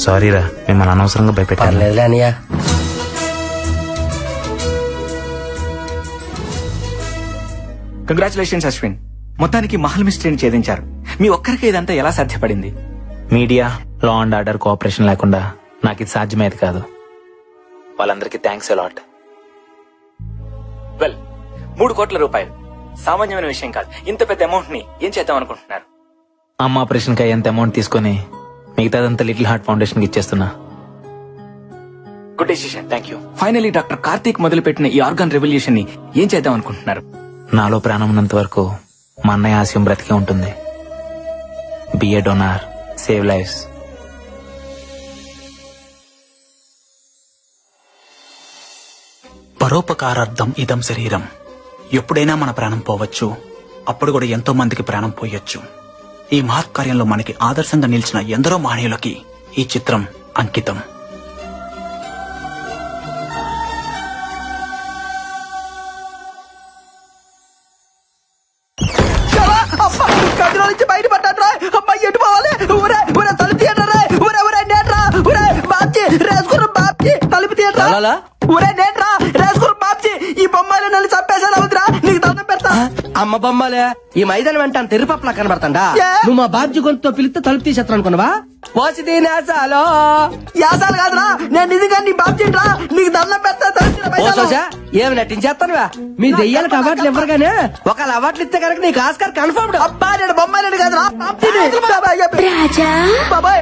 సారీరా, మిమ్మల్ని అనవసరంగా భయపెట్టాను. కంగ్రాచులేషన్స్ అశ్విన్, మొత్తానికి మహల్ మిస్టరీని ఛేదించారు. మీ ఒక్కరికి ఇదంతా ఎలా సాధ్యపడింది? Media, law and order cooperation లేకుండా నాకు ఇది సాధ్యమేది కాదు. వాళ్ళందరికీ థ్యాంక్స్ అలాట్. వెల్, 3 కోట్ల రూపాయలు సామాన్యమైన విషయం కాదు. ఇంత పెద్ద అమౌంట్ ని ఏం చేద్దాం అనుకుంటున్నారు? అమ్మ ఆపరేషన్ కి అయ్యేంత అమౌంట్ తీసుకుని మిగతాదంతా లిటిల్ హార్ట్ ఫౌండేషన్ కి ఇచ్చేస్తున్నా. Good decision, thank you. Finally doctor Karthik మొదలుపెట్టిన ఈ ఆర్గాన్ రెవల్యూషన్ ని ఏం చేద్దాం అనుకుంటున్నారు? నాలో ప్రాణం ఉన్నంత వరకు మా అన్నయ్య ఆశయం బ్రతికే ఉంటుంది. బి ఏ డోనార్, సేవ్ లైఫ్స్. పరోపకారార్థం ఇదం శరీరం. ఎప్పుడైనా మన ప్రాణం పోవచ్చు, అప్పుడు కూడా ఎంతో మందికి ప్రాణం పోయొచ్చు. ఈ మహత్కార్యంలో మనకి ఆదర్శంగా నిలిచిన ఎందరో మహనీయులకి ఈ చిత్రం అంకితం. గదిలో నుంచి బయట పడ్డాడ్రా. అమ్మాయి ఎటు పోవాలి? ఊరే ఊరే తలుపు తీయడ్రా. ఊరే ఊరే నేట్రా. ఊరే బాబ్జీ రేసుకుర్ర బాబ్జీ తలుపు తీయడ్రా. ఊరే నేట్రా రేసుకుర్ర బాబ్జీ. ఈ బొమ్మలు నన్ను చంపేశారు అవుతురా. నీకు దండం పెడతా. అమ్మ బొమ్మలే, ఈ మైదానం వెంట తెరుపట్లా కనబడతాడా? నువ్వు మా బాబ్జీ గొంతుతో పిలిస్తే తలుపు తీసేస్తాను అనుకున్నావా? పోసి తీనేసాలో యాసాలు కాదురా, నేను నిజంగా నీ బాబ్జీ రా. నీకు దండం పెడతా. ఏమి నటించేస్తానువా? మీ దెయ్యాలకు అవార్డులు ఇవ్వరుగానే, ఒకవేళ అవార్డులు ఇస్తే కనుక నీకు ఆస్కార్ కన్ఫర్మ్. అబ్బా, నేను బొమ్మాయి కాదురా. రాజా బాబాయ్